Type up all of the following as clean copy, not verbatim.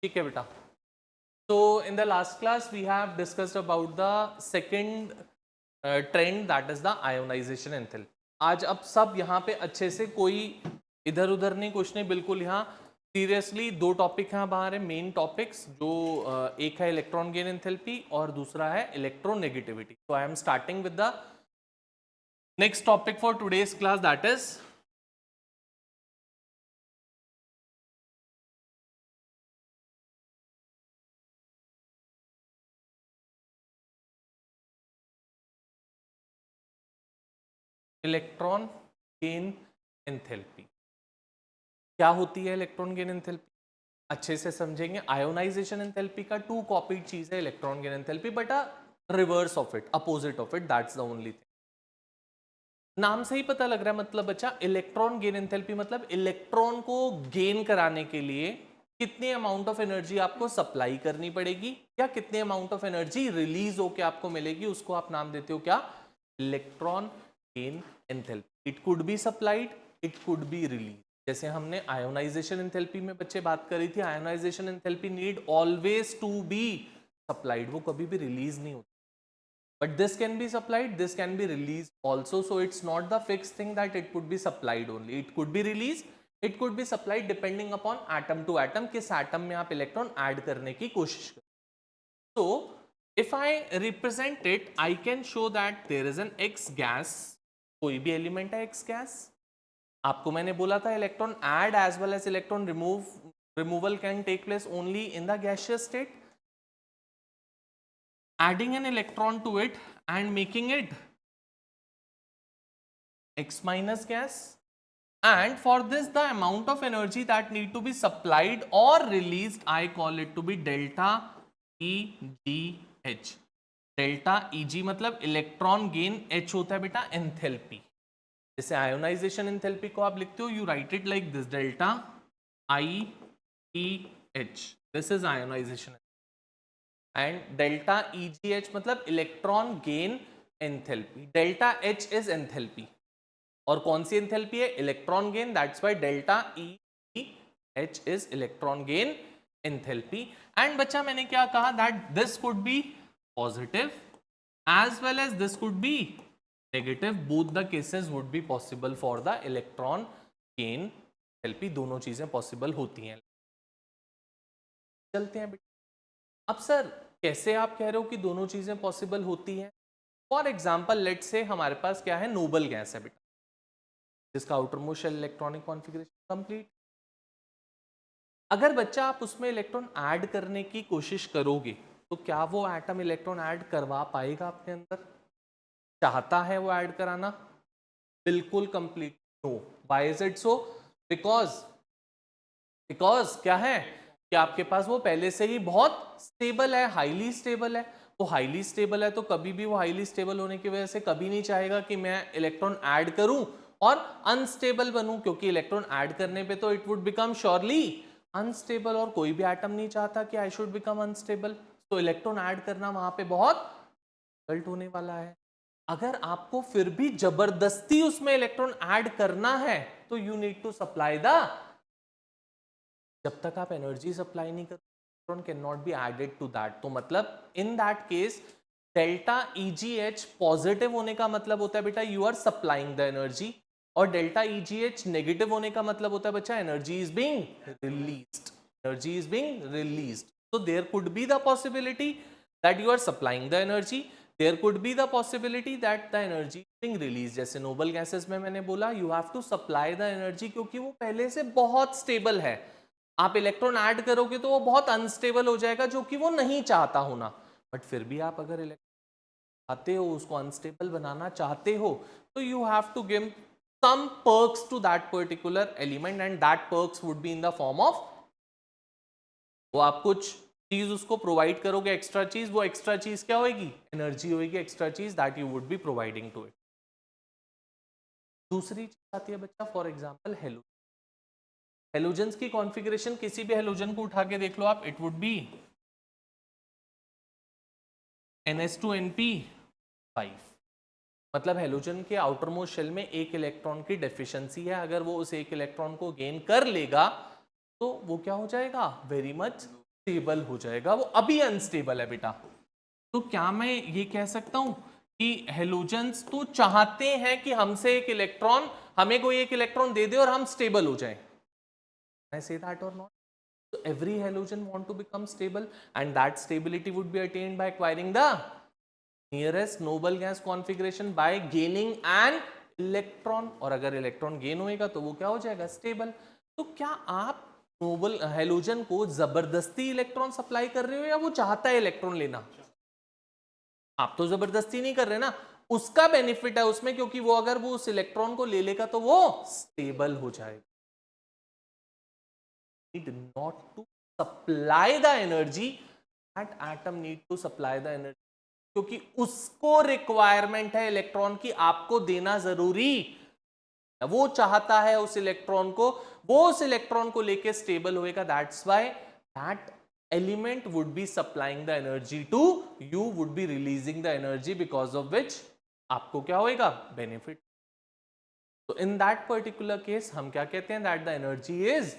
ठीक है बेटा। So in the last class we have discussed about the second trend, that is the ionization enthalpy. आज अब सब यहाँ पे अच्छे से कोई इधर उधर नहीं, कुछ नहीं, बिल्कुल यहाँ सीरियसली दो टॉपिक यहाँ बाहर है, मेन टॉपिक्स, जो एक है इलेक्ट्रॉन गेन एंथैल्पी और दूसरा है electronegativity. So I am starting with the next topic for today's class, that is electron gain enthalpy. क्या होती है इलेक्ट्रॉन गेन एंथैल्पी, अच्छे से समझेंगे. आयोनाइजेशन एंथैल्पी का टू कॉपीड चीज है electron gain enthalpy, but a reverse of it, opposite of it, that's the only thing. नाम से ही पता लग रहा है, मतलब बच्चा इलेक्ट्रॉन गेन एंथैल्पी मतलब इलेक्ट्रॉन को गेन कराने के लिए कितनी अमाउंट ऑफ एनर्जी आपको सप्लाई करनी पड़ेगी या कितने अमाउंट ऑफ एनर्जी रिलीज होके आपको मिलेगी, उसको आप नाम देते हो क्या, electron gain enthalpy. It could be supplied, it could be release. जैसे हमने आयोनाइजेशन एंथैल्पी में बच्चे बात करी थी, ionisation enthalpy need always to be supplied, वो कभी भी रिलीज नहीं होती. But this can be supplied, this can be released also, so it's not the fixed thing that it could be supplied only. It could be released, it could be supplied depending upon atom to atom, किस atom में आप electron add करने की कोशिश करें. So if I represent it, I can show that there is an X gas, कोई भी element है X gas. आपको मैंने बोला था electron add as well as electron removal can take place only in the gaseous state. Adding an electron to it and making it X minus gas, and for this the amount of energy that need to be supplied or released, I call it to be delta EGH. Delta Eg मतलब electron gain, H होता है बेटा enthalpy. जैसे ionisation enthalpy को आप लिखते हो, you write it like this, delta IEH, this is ionisation. And delta EGH मतलब electron gain enthalpy. Delta H is enthalpy, और कौन सी एंथैल्पी है, electron gain, that's why delta EH is electron gain enthalpy. And बच्चा मैंने क्या कहा, that this could be positive as well as this could be negative. Both the cases would be possible for the electron gain enthalpy. दोनों चीजें possible होती हैं. चलते हैं बेटा. अब सर कैसे आप कह रहे हो कि दोनों चीजें पॉसिबल होती हैं. फॉर एग्जाम्पल लेट से हमारे पास क्या है, नोबल गैस है बेटा, जिसका outermost shell electronic configuration complete. अगर बच्चा आप उसमें इलेक्ट्रॉन ऐड करने की कोशिश करोगे तो क्या वो एटम इलेक्ट्रॉन ऐड करवा पाएगा अपने अंदर, चाहता है वो ऐड कराना, बिल्कुल complete no. Why is it so, because क्या है कि आपके पास वो पहले से ही बहुत स्टेबल है, हाईली स्टेबल है. वो हाईली स्टेबल है तो कभी भी वो हाईली स्टेबल होने की वजह से कभी नहीं चाहेगा कि मैं इलेक्ट्रॉन ऐड करूं और अनस्टेबल बनूं, क्योंकि इलेक्ट्रॉन ऐड करने पे तो it would become surely unstable, और कोई भी एटम नहीं चाहता कि आई शुड बिकम अनस्टेबल. तो इलेक्ट्रॉन ऐड करना वहां पे बहुत डिफिकल्ट होने वाला है. अगर आपको फिर भी जबरदस्ती उसमें इलेक्ट्रॉन ऐड करना है तो you need to supply the, जब तक आप एनर्जी सप्लाई नहीं करते electron cannot be added to that. तो मतलब in that case delta EGH positive होने का मतलब होता है बेटा you are supplying the energy, और डेल्टा EGH नेगेटिव होने का मतलब होता है बच्चा energy is being released, energy is being released. So there could be the possibility that you are supplying the energy, there could be the possibility that the energy is being released. जैसे noble gases में मैंने बोला you have to supply the energy, क्योंकि वो पहले से बहुत stable है. आप इलेक्ट्रॉन ऐड करोगे तो वो बहुत अनस्टेबल हो जाएगा, जो कि वो नहीं चाहता होना. बट फिर भी आप अगर इलेक्ट्रॉन चाहते हो, उसको अनस्टेबल बनाना चाहते हो, तो you have to give some perks to that particular element, and that perks would be in the form of, वो आप कुछ चीज उसको प्रोवाइड करोगे, एक्स्ट्रा चीज. वो एक्स्ट्रा चीज क्या होगी, एनर्जी होगी, एक्स्ट्रा चीज that you would be providing to it. दूसरी चीज आती है बच्चा, फॉर एग्जांपल हेलोजन. हेलोजन्स की कॉन्फ़िगरेशन, किसी भी हेलोजन को उठा के देख लो आप, इट वुड बी NH2NP5. मतलब हेलोजन के आउटर मोस्ट शेल में एक इलेक्ट्रॉन की डेफिशिएंसी है. अगर वो उस एक इलेक्ट्रॉन को गेन कर लेगा तो वो क्या हो जाएगा, वेरी मच स्टेबल हो जाएगा, वो अभी अनस्टेबल है बेटा। तो क्या मैं ये कह सकता हूं कि हेलोजन्स तो चाहते हैं कि हमसे एक इलेक्ट्रॉन, हमें कोई एक इलेक्ट्रॉन दे दे और हम स्टेबल हो जाएं? I say that or not? So every halogen want to become stable, and that stability would be attained by acquiring the nearest noble gas configuration by gaining an electron, और अगर electron gain होएगा तो वो क्या हो जाएगा? Stable. तो क्या आप नोबल हेलोजन को जबरदस्ती इलेक्ट्रॉन सप्लाई कर रहे हो या वो चाहता है इलेक्ट्रॉन लेना? आप तो जबरदस्ती नहीं कर रहे ना, उसका बेनिफिट है उसमें, क्योंकि वो अगर वो उस इलेक्ट्रॉन को ले लेगा तो वो स्टेबल हो जाएगा। Need not to supply the energy, that atom need to supply the energy, क्योंकि उसको रिक्वायरमेंट है इलेक्ट्रॉन की आपको देना जरूरी, वो चाहता है उस इलेक्ट्रॉन को, वो उस इलेक्ट्रॉन को लेके स्टेबल होएगा। That's why that element would be supplying the energy to you, would be releasing the energy, because of which आपको क्या होएगा? बेनिफिट। तो इन दैट पर्टिकुलर केस हम क्या कहते हैं? That the energy is,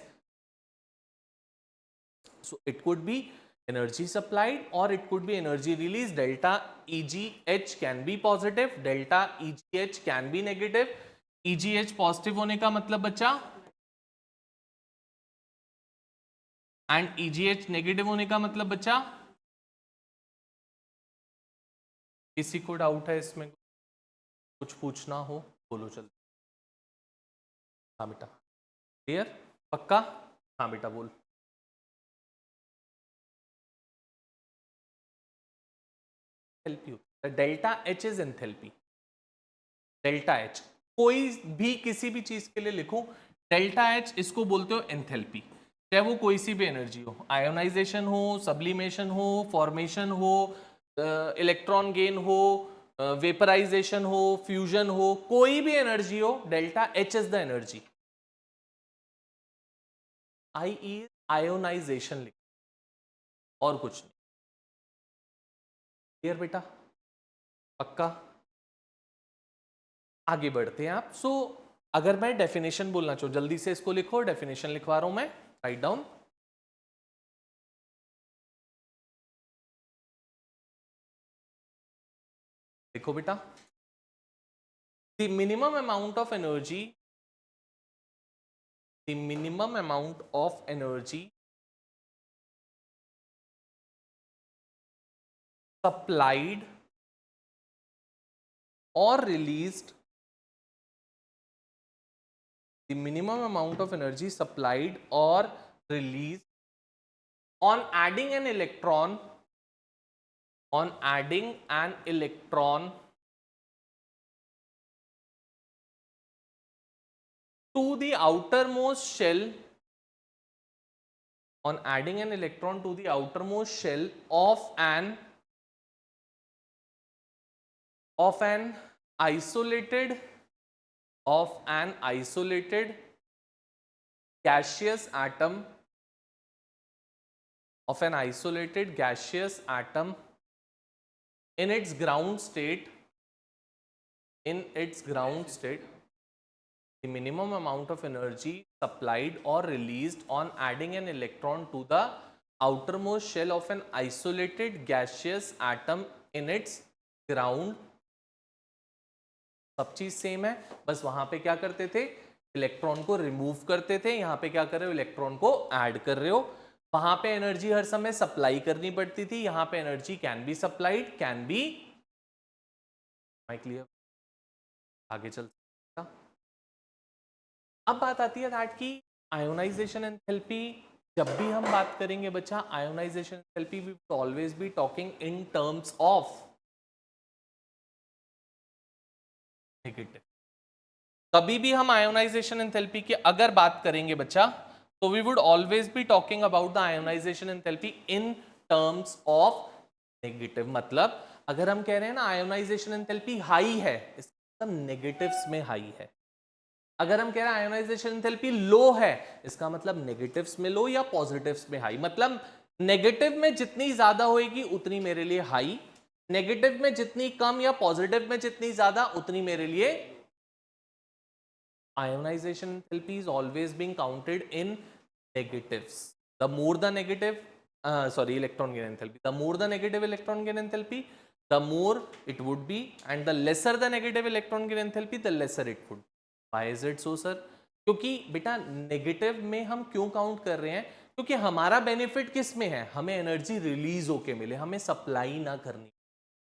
so it could be energy supplied or it could be energy released. Delta EGH can be positive, delta EGH can be negative. EGH positive होने का मतलब बच्चा, and EGH negative होने का मतलब बच्चा। किसी को डाउट है इसमें, कुछ पूछना हो बोलो चल। हाँ बेटा, क्लियर? पक्का? हाँ बेटा बोल। एंथैल्पी होता है, delta H is enthalpy. Delta H कोई भी किसी भी चीज के लिए लिखो, डेल्टा एच इसको बोलते हो एंथैल्पी, चाहे वो कोई सी भी एनर्जी हो, आयोनाइजेशन हो, सब्लिमेशन हो, फॉर्मेशन हो, इलेक्ट्रॉन गेन हो, वेपराइजेशन हो, फ्यूजन हो, कोई भी एनर्जी हो, delta H is the energy. I E ionisation लिख, और कुछ नहीं। क्लियर बेटा? पक्का? आगे बढ़ते हैं आप। सो अगर मैं डेफिनेशन बोलना चाहूँ, जल्दी से इसको लिखो, डेफिनेशन लिखवा रहा हूं मैं, राइट डाउन। देखो बेटा, the minimum amount of energy, the minimum amount of energy supplied और released, the minimum amount of energy supplied or released on adding an electron, on adding an electron to the outermost shell, on adding an electron to the outermost shell of an isolated, of an isolated gaseous atom, of an isolated gaseous atom in its ground state, in its ground state, the minimum amount of energy supplied or released on adding an electron to the outermost shell of an isolated gaseous atom in its ground, सब चीज same है, बस वहां पे क्या करते थे? Electron को रिमूव करते थे, यहां पे क्या कर रहे हो? इलेक्ट्रॉन को ऐड कर रहे हो। वहां पे एनर्जी हर समय सप्लाई करनी पड़ती थी, यहां पे energy can be supplied, can be. Clear? आगे चलते हैं। अब बात आती है दैट की आयोनाइजेशन एंथैल्पी। जब भी हम बात करेंगे बच्चा ionisation enthalpy, we will always be talking in terms of negative. कभी भी हम आयोनाइजेशन एंथैल्पी की अगर बात करेंगे बच्चा, तो we would always be talking about the ionisation enthalpy in terms of negative. मतलब अगर हम कह रहे हैं ना आयोनाइजेशन एंथैल्पी हाई है, इसका मतलब नेगेटिव्स में हाई है। अगर हम कह रहे हैं आयोनाइजेशन एंथैल्पी लो है, इसका मतलब नेगेटिव्स में लो या पॉजिटिव्स में हाई। मतलब नेगेटिव में जितनी ज्यादा होएगी उतनी मेरे लिए हाई, नेगेटिव में जितनी कम या पॉजिटिव में जितनी ज्यादा उतनी मेरे लिए। ionization enthalpy is always being counted in negatives. The more the negative, sorry, electron gain enthalpy. The more the negative electron gain enthalpy, the more it would be, and the lesser the negative electron gain enthalpy, the lesser it would. Why is it so, sir? क्योंकि बेटा negative में हम क्यों count कर रहे हैं? क्योंकि हमारा बेनिफिट किस में है? हमें एनर्जी रिलीज होके मिले, हमें सप्लाई ना करनी,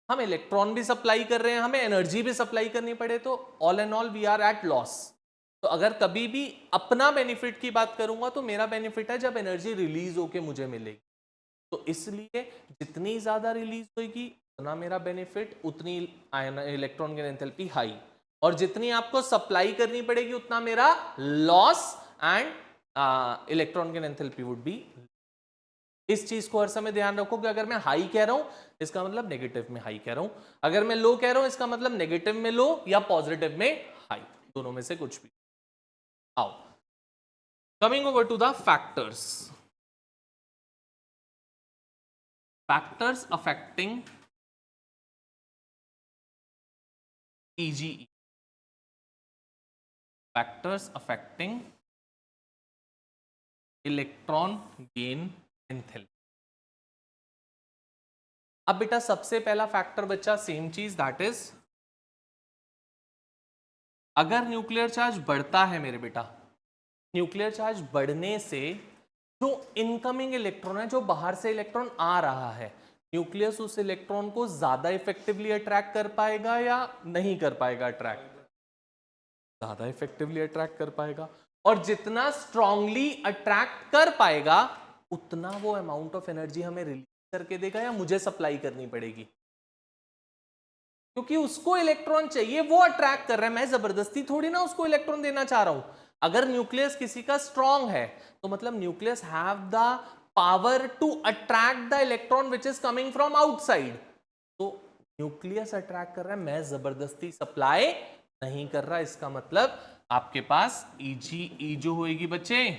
हम इलेक्ट्रॉन भी सप्लाई कर रहे हैं, हमें एनर्जी भी सप्लाई करनी पड़े, तो all and all we are at loss. तो अगर कभी भी अपना बेनिफिट की बात करूंगा तो मेरा बेनिफिट है जब एनर्जी रिलीज होके मुझे मिलेगी. तो इसलिए जितनी ज्यादा रिलीज होगी उतना मेरा बेनिफिट, उतनी इलेक्ट्रॉन गेन एंथैल्पी हाई, और जितनी आपको सप्लाई करनी पड़ेगी उतना मेरा loss and electron gain enthalpy would B. इस चीज को हर समय ध्यान रखो कि अगर मैं हाई कह रहा हूं इसका मतलब नेगेटिव में हाई कह रहा हूं, अगर मैं लो कह रहा हूं इसका मतलब नेगेटिव में लो या पॉजिटिव में हाई, दोनों में से कुछ भी. आओ, coming over to the factors. Factors affecting EGE. Factors affecting electron gain enthalpy. अब बेटा सबसे पहला फैक्टर बच्चा सेम चीज, दैट इज अगर न्यूक्लियर चार्ज बढ़ता है मेरे बेटा, न्यूक्लियर चार्ज बढ़ने से जो इनकमिंग इलेक्ट्रॉन है, जो बाहर से इलेक्ट्रॉन आ रहा है, न्यूक्लियस उस इलेक्ट्रॉन को ज्यादा इफेक्टिवली अट्रैक्ट कर पाएगा या नहीं कर पाएगा अट्रैक्ट? ज्यादा इफेक्टिवली अट्रैक्ट कर पाएगा, और जितना स्ट्रांगली अट्रैक्ट कर पाएगा उतना वो अमाउंट ऑफ एनर्जी हमें रिलीज करके देगा या मुझे सप्लाई करनी पड़ेगी? क्योंकि उसको इलेक्ट्रॉन चाहिए, वो अट्रैक्ट कर रहा है, मैं जबरदस्ती थोड़ी ना उसको इलेक्ट्रॉन देना चाह रहा हूं. अगर न्यूक्लियस किसी का स्ट्रांग है तो मतलब nucleus have the power to attract the electron which is coming from outside. तो न्यूक्लियस अट्रैक्ट कर रहा है, मैं जबरदस्ती सप्लाई नहीं कर रहा. इसका मतलब आपके पास EGE जो होगी बच्चे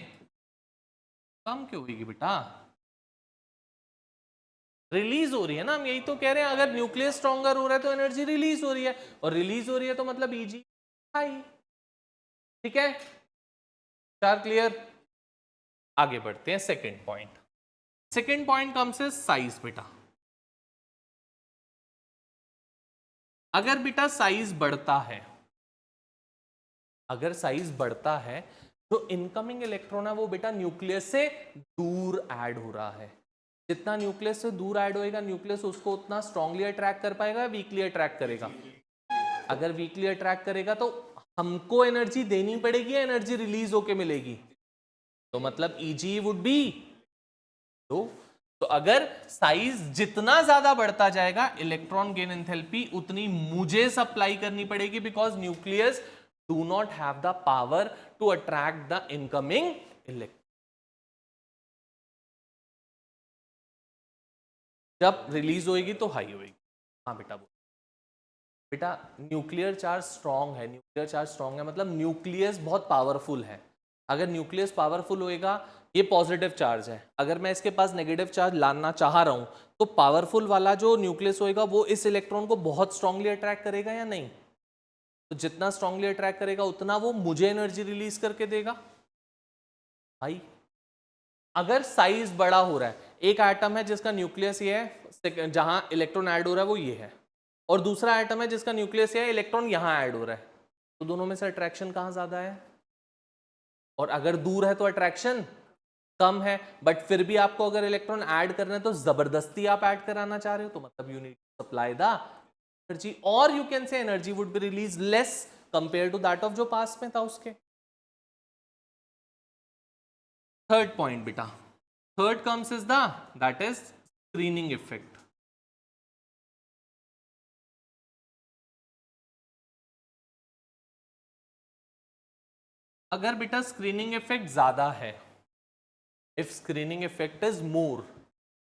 कम क्यों होगी बेटा? रिलीज हो रही है ना, हम यही तो कह रहे हैं. अगर न्यूक्लियस स्ट्रॉन्गर हो रहा है तो एनर्जी रिलीज हो रही है, और रिलीज हो रही है तो मतलब EG हाई. ठीक है, चार क्लियर? आगे बढ़ते हैं. Second point. Second point comes is size बेटा. अगर बेटा साइज बढ़ता है, अगर साइज बढ़ता है तो इनकमिंग इलेक्ट्रॉन है वो बेटा न्यूक्लियस से दूर ऐड हो रहा है. जितना न्यूक्लियस से दूर ऐड होएगा न्यूक्लियस उसको उतना स्ट्रांगली अट्रैक्ट कर पाएगा, वीकली अट्रैक्ट करेगा? अगर वीकली अट्रैक्ट करेगा तो हमको एनर्जी देनी पड़ेगी या एनर्जी रिलीज होके मिलेगी? तो मतलब EGE वुड बी लो. तो अगर साइज जितना ज्यादा बढ़ता जाएगा इलेक्ट्रॉन गेन एंथैल्पी उतनी मुझे सप्लाई करनी पड़ेगी, because nucleus do not have the power to attract the incoming electron. जब रिलीज होएगी तो हाई होएगी. हाँ बेटा बोल. बेटा न्यूक्लियर चार्ज स्ट्रांग है, न्यूक्लियर चार्ज स्ट्रांग है मतलब न्यूक्लियस बहुत पावरफुल है. अगर न्यूक्लियस पावरफुल होएगा, ये पॉजिटिव चार्ज है, अगर मैं इसके पास नेगेटिव चार्ज लाना चाह रहा हूं तो पावरफुल वाला जो न्यूक्लियस होएगा वो इस इलेक्ट्रॉन को बहुत स्ट्रांगली अट्रैक्ट करेगा या नहीं? तो जितना स्ट्रांगली अट्रैक्ट करेगा उतना वो मुझे एनर्जी रिलीज करके देगा. भाई अगर साइज बड़ा हो रहा है, एक एटम है जिसका न्यूक्लियस ये है, जहां इलेक्ट्रॉन ऐड हो रहा है वो ये है, और दूसरा एटम है जिसका न्यूक्लियस है, इलेक्ट्रॉन यहां ऐड हो रहा है, तो दोनों में से अट्रैक्शन कहां ज्यादा है? और अगर दूर है तो अट्रैक्शन कम है, बट फिर भी आपको अगर इलेक्ट्रॉन ऐड करना है तो जबरदस्ती आप ऐड कराना चाह रहे हो, तो मतलब you need to supply the energy, और you can say energy would be release less compare to that of जो पास में था उसके. थर्ड पॉइंट बेटा, third comes is the that is screening effect. अगर बेटा स्क्रीनिंग इफेक्ट ज्यादा है, if screening effect is more,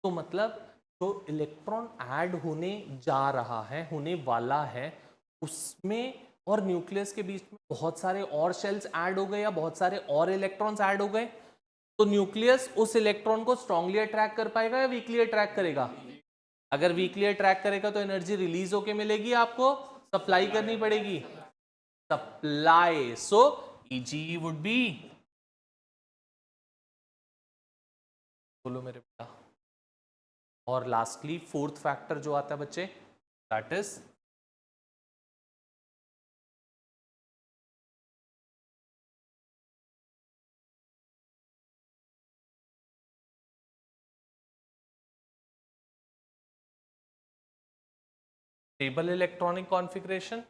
तो मतलब जो इलेक्ट्रॉन ऐड होने जा रहा है, होने वाला है, उसमें और न्यूक्लियस के बीच में बहुत सारे और शेल्स ऐड हो गए या बहुत सारे और इलेक्ट्रॉन्स ऐड हो गए, तो न्यूक्लियस उस इलेक्ट्रॉन को स्ट्रांगली अट्रैक्ट कर पाएगा या वीकली अट्रैक्ट करेगा? अगर वीकली अट्रैक्ट करेगा तो एनर्जी रिलीज होके मिलेगी, आपको सप्लाई करनी पड़ेगी, supply. So EGE would be, बोलो मेरे बेटा. और लास्टली फोर्थ फैक्टर जो आता है बच्चे, that is stable electronic configuration.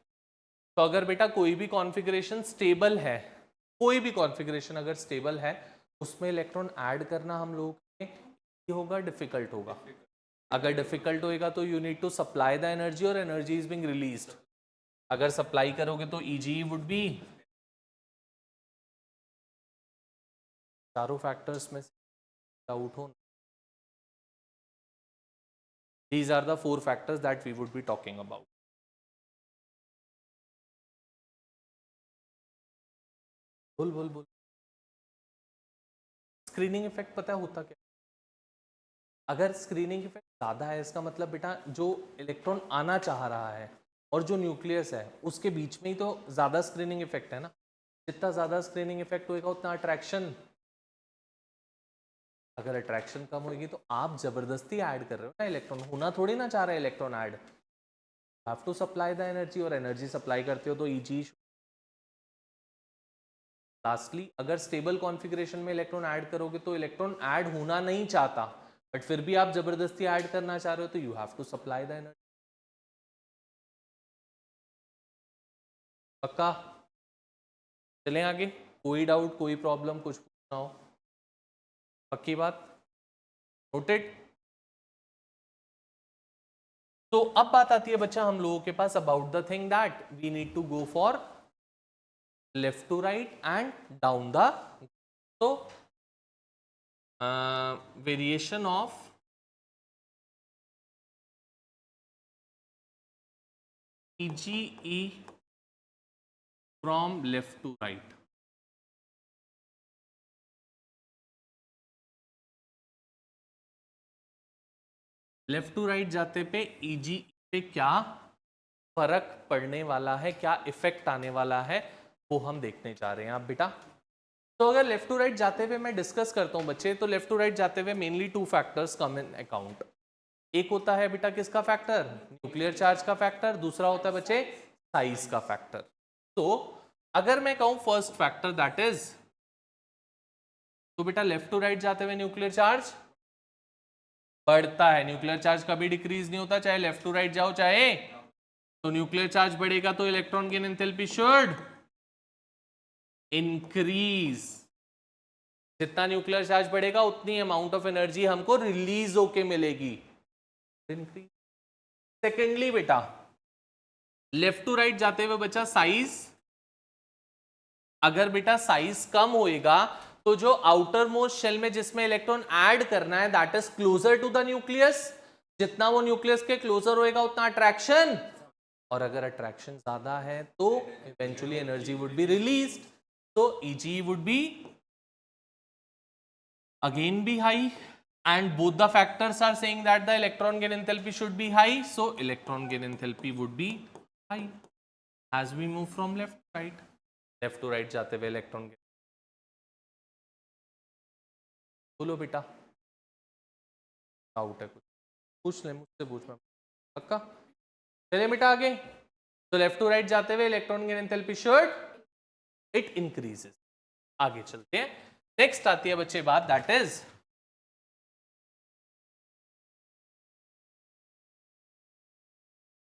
तो अगर बेटा कोई भी कॉन्फ़िगरेशन स्टेबल है, कोई भी कॉन्फ़िगरेशन अगर स्टेबल है, उसमें इलेक्ट्रॉन ऐड करना हम लोग के लिए होगा, डिफिकल्ट होगा। अगर डिफिकल्ट होएगा तो you need to supply the energy और एनर्जी इज बीइंग रिलीज्ड। अगर सप्लाई करोगे तो ईजी वुड बी, चारों फैक्टर्स में आउट हो। These are the four factors that we would be talking about. बोल बोल बोल। स्क्रीनिंग इफेक्ट पता है होता क्या? अगर स्क्रीनिंग इफेक्ट ज्यादा है, इसका मतलब बेटा जो इलेक्ट्रॉन आना चाह रहा है और जो न्यूक्लियस है उसके बीच में ही तो ज्यादा स्क्रीनिंग इफेक्ट है ना। जितना ज्यादा स्क्रीनिंग इफेक्ट होएगा उतना अट्रैक्शन, अगर अट्रैक्शन कम होगी तो आप जबरदस्ती ऐड कर रहे हो ना इलेक्ट्रॉन, होना थोड़ी ना चाह रहे हैं electron add, have to supply the energy, और एनर्जी सप्लाई करते हो तो ईजी। लास्टली अगर स्टेबल कॉन्फ़िगरेशन में इलेक्ट्रॉन ऐड करोगे तो इलेक्ट्रॉन ऐड होना नहीं चाहता, बट फिर भी आप जबरदस्ती ऐड करना चाह रहे हो तो you have to supply the energy. पक्का? चलें आगे, कोई डाउट, कोई प्रॉब्लम, कुछ पूछना हो? पक्की बात, नोटेड। तो अब बात आती है बच्चा हम लोगों के पास about the thing that we need to go for left to right and down the, तो variation of EGE from left to right। Left to right जाते पे EGE पे क्या फर्क पड़ने वाला है, क्या इफेक्ट आने वाला है, वो हम देखने जा रहे हैं आप बेटा। तो अगर लेफ्ट टू राइट जाते हुए मैं डिस्कस करता हूं बच्चे, तो लेफ्ट टू राइट जाते हुए मेनली टू फैक्टर्स कम इन अकाउंट। एक होता है बेटा किसका फैक्टर? न्यूक्लियर चार्ज का फैक्टर। दूसरा होता है बच्चे साइज का फैक्टर। तो अगर मैं कहूं फर्स्ट फैक्टर दैट इज, तो बेटा लेफ्ट टू राइट जाते हुए न्यूक्लियर चार्ज बढ़ता है। न्यूक्लियर चार्ज कभी डिक्रीज नहीं होता, चाहे लेफ्ट टू राइट जाओ चाहे। तो न्यूक्लियर चार्ज बढ़ेगा तो electron gain enthalpy should increase. जितना न्यूक्लियर चार्ज बढ़ेगा उतनी अमाउंट ऑफ एनर्जी हमको रिलीज होके मिलेगी, इंक्रीज। सेकेंडली बेटा लेफ्ट टू राइट जाते हुए बच्चा साइज, अगर बेटा साइज कम होएगा तो जो आउटर मोस्ट शेल में जिसमें इलेक्ट्रॉन ऐड करना है that is closer to the nucleus, जितना वो न्यूक्लियस के क्लोजर होएगा उतना अट्रैक्शन, और अगर अट्रैक्शन ज्यादा है तो eventually energy would be released. तो EG would be again be high, and both the factors are saying that the electron gain enthalpy should be high, so electron gain enthalpy would be high as we move from left to right। left to right जाते हुए electron gain, बोलो बेटा doubt है कुछ? पूछ ले, मुझसे पूछ। मैं पक्का? चलिए बेटा आगे। तो लेफ्ट टू राइट जाते हुए electron gain enthalpy should it increases. आगे चलते हैं, नेक्स्ट आती है बच्चे बात that is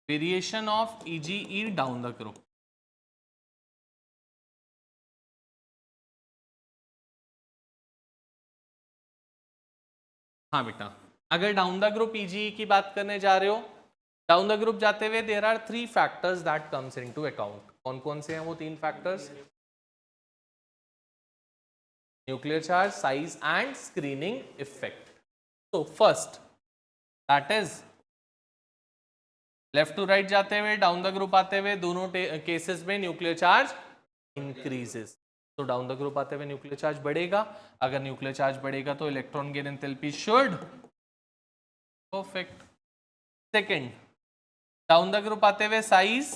variation of EGE down the group. हाँ बेटा, अगर डाउन द ग्रुप EGE की बात करने जा रहे हो, डाउन द ग्रुप जाते हुए there are three factors that comes into account. कौन कौन से हैं वो तीन factors? Nuclear charge, size and screening effect. तो first that is left to right जाते हुए डाउन द ग्रुप आते हुए दोनों केसेस में न्यूक्लियर चार्ज इंक्रीजेस। तो डाउन द ग्रुप आते हुए न्यूक्लियर चार्ज बढ़ेगा, अगर न्यूक्लियर चार्ज बढ़ेगा तो electron gain enthalpy should, perfect. Second, down the group आते हुए साइज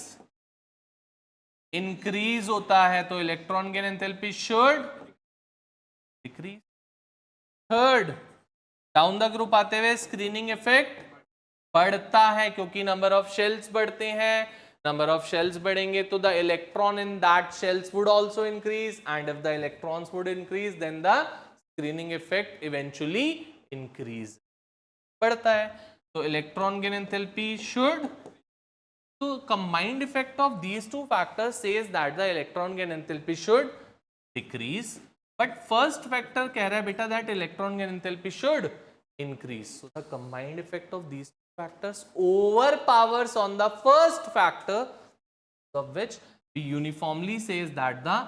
इंक्रीज होता है तो electron gain enthalpy should decrease. Third, down the group आते हुए स्क्रीनिंग इफेक्ट बढ़ता है क्योंकि नंबर ऑफ शेल्स बढ़ते हैं. नंबर ऑफ शेल्स बढ़ेंगे तो the electron in that shells would also increase and if the electrons would increase then the screening effect eventually increase. बढ़ता है तो electron gain enthalpy should. So combined effect of these two factors says that the electron gain enthalpy should decrease. But first factor कह रहा है बेटा that electron gain enthalpy should increase. So the combined effect of these two factors overpowers on the first factor, of which we uniformly says that the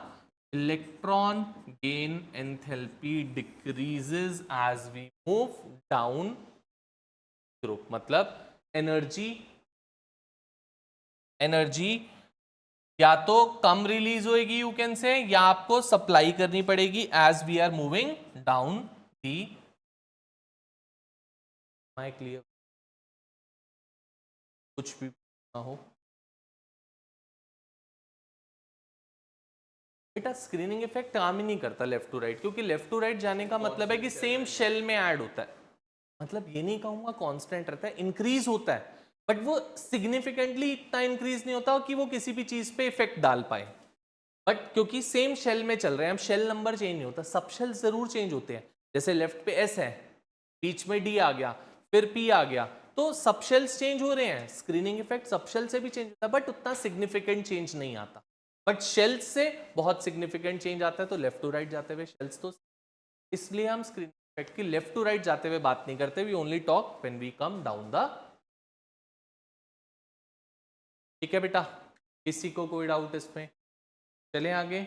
electron gain enthalpy decreases as we move down group. मतलब energy या तो कम release होएगी you can say, या आपको supply करनी पड़ेगी as we are moving down the. My clear? कुछ भी ना हो बेटा, स्क्रीनिंग इफेक्ट काम ही नहीं करता लेफ्ट टू राइट, क्योंकि लेफ्ट टू राइट जाने का मतलब है कि सेम शेल में ऐड होता है. मतलब ये नहीं कहूंगा कांस्टेंट रहता है, इंक्रीज होता है, बट वो सिग्निफिकेंटली इतना इंक्रीज नहीं होता कि वो किसी भी चीज पे इफेक्ट डाल पाए. बट क्योंकि सेम शेल में चल रहे हैं हम, शेल नंबर चेंज नहीं होता, सब शेल जरूर चेंज होते हैं. जैसे लेफ्ट पे एस है, बीच में डी आ गया, फिर पी आ गया, तो सब शेल्स चेंज हो रहे हैं. स्क्रीनिंग इफेक्ट सब शेल से भी चेंज होता है बट उतना सिग्निफिकेंट चेंज नहीं आता. बट शेल्स से बहुत सिग्निफिकेंट चेंज आता है. तो लेफ्ट टू राइट जाते हुए शेल्स, तो इसलिए हम स्क्रीनिंग इफेक्ट की लेफ्ट टू राइट जाते हुए बात नहीं करते. We only talk when we come down the. ठीक है बेटा, किसी को कोई डाउट इसमें? चलें आगे.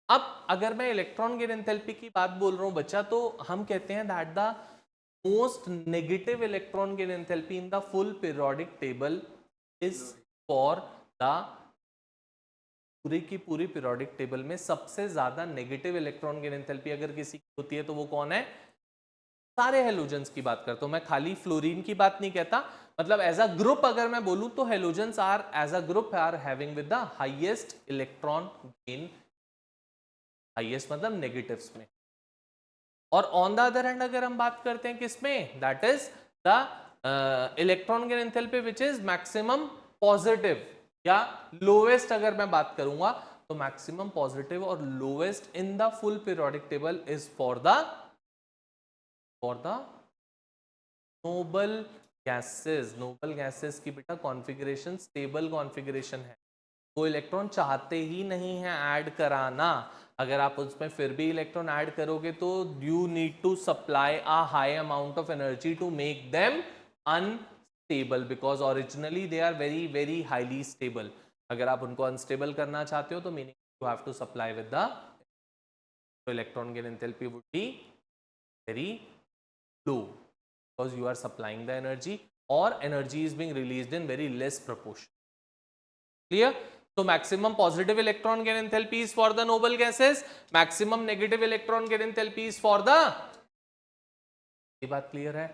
अब अगर मैं इलेक्ट्रॉन गेन एंथैल्पी की बात बोल रहा हूं बच्चा, तो हम कहते हैं that the most negative electron gain enthalpy in the full periodic table is for the, पूरी की पूरी पीरियोडिक टेबल में सबसे ज्यादा नेगेटिव इलेक्ट्रॉन गेन एंथैल्पी अगर किसी की होती है तो वो कौन है? सारे हेलोजेंस की बात करता हूं मैं, खाली फ्लोरीन की बात नहीं कहता. मतलब एज अ ग्रुप अगर मैं बोलूं तो halogens are as a group are having with the highest electron gain. Highest मतलब नेगेटिव्स में. और ऑन द अदर हैंड अगर हम बात करते हैं किसमें, that is the electron gain enthalpy which is maximum positive या लोवेस्ट. अगर मैं बात करूंगा तो मैक्सिमम पॉजिटिव और lowest in the full periodic table is for the noble gases. Noble gases की बेटा कॉन्फ़िगरेशन स्टेबल कॉन्फ़िगरेशन है. वो इलेक्ट्रॉन चाहते ही नहीं है ऐड कराना. अगर आप उसमें फिर भी इलेक्ट्रॉन ऐड करोगे तो you need to supply a high amount of energy to make them unstable, because originally they are very very highly stable. अगर आप उनको अनस्टेबल करना चाहते हो तो meaning you have to supply with the electron gain enthalpy would be very low because you are supplying the energy or energy is being released in very less proportion. Clear? So maximum positive electron gain enthalpy is for the noble gases, maximum negative electron gain enthalpy is for the. ये बात clear है?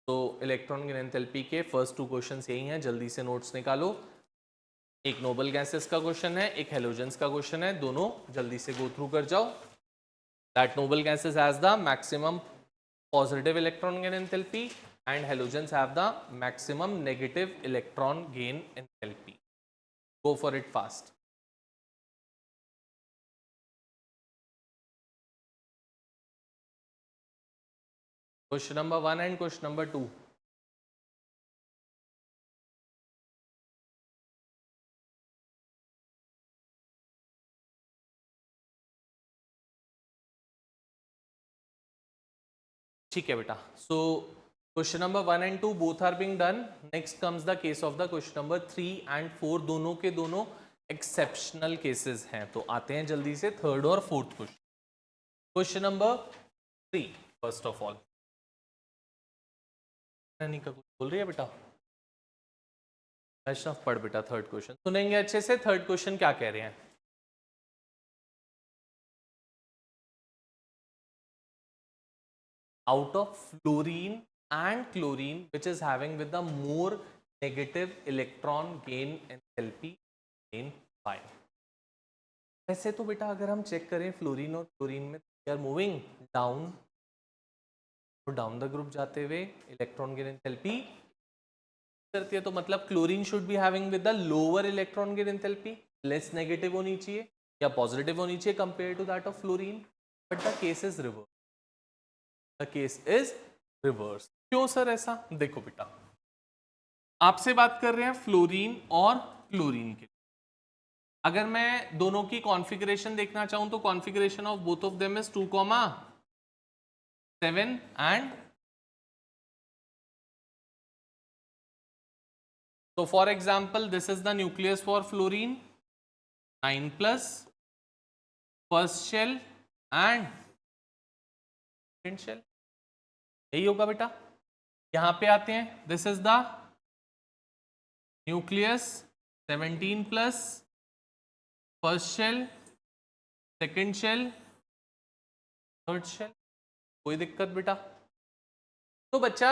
तो electron gain enthalpy के first 2 questions यही हैं, जल्दी से notes निकालो. एक नोबल गैसेस का क्वेश्चन है, एक हेलोजेंस का क्वेश्चन है, दोनों जल्दी से गो थ्रू कर जाओ. That noble gases has the maximum positive electron gain enthalpy and halogens have the maximum negative electron gain enthalpy. Go for it fast. Question number 1 and question number 2. ठीक है बेटा. So question number 1 and 2 both are being done. Next comes the case of the question number 3 and 4. दोनों के दोनों exceptional cases हैं. तो आते हैं जल्दी से थर्ड और fourth question. Question number 3 first of all. का कुछ बोल रही है बेटा? वैष्णव पढ़ बेटा थर्ड क्वेश्चन, सुनेंगे अच्छे से. थर्ड क्वेश्चन क्या कह रहे हैं? out of fluorine and chlorine which is having with the more negative electron gain enthalpy in pi. वैसे तो बेटा अगर हम चेक करें फ्लोरीन और क्लोरीन में, they are moving down तो डाउन द ग्रुप जाते हुए इलेक्ट्रॉन गेन एंथैल्पी करती है, तो मतलब chlorine should be having with the lower electron gain enthalpy, less negative होनी चाहिए या पॉजिटिव होनी चाहिए compare to that of fluorine, but the case is reverse, the case is reverse. क्यों सर ऐसा? देखो बेटा, आपसे बात कर रहे हैं फ्लोरीन और क्लोरीन के, अगर मैं दोनों की कॉन्फ़िगरेशन देखना चाहूं तो configuration of both of them is 2,7 and, so for example this is the nucleus for fluorine, 9 plus, first shell and second shell, यही होगा बेटा। यहां पे आते हैं, this is the nucleus 17 plus, first shell, second shell, third shell, कोई दिक्कत बेटा? तो बच्चा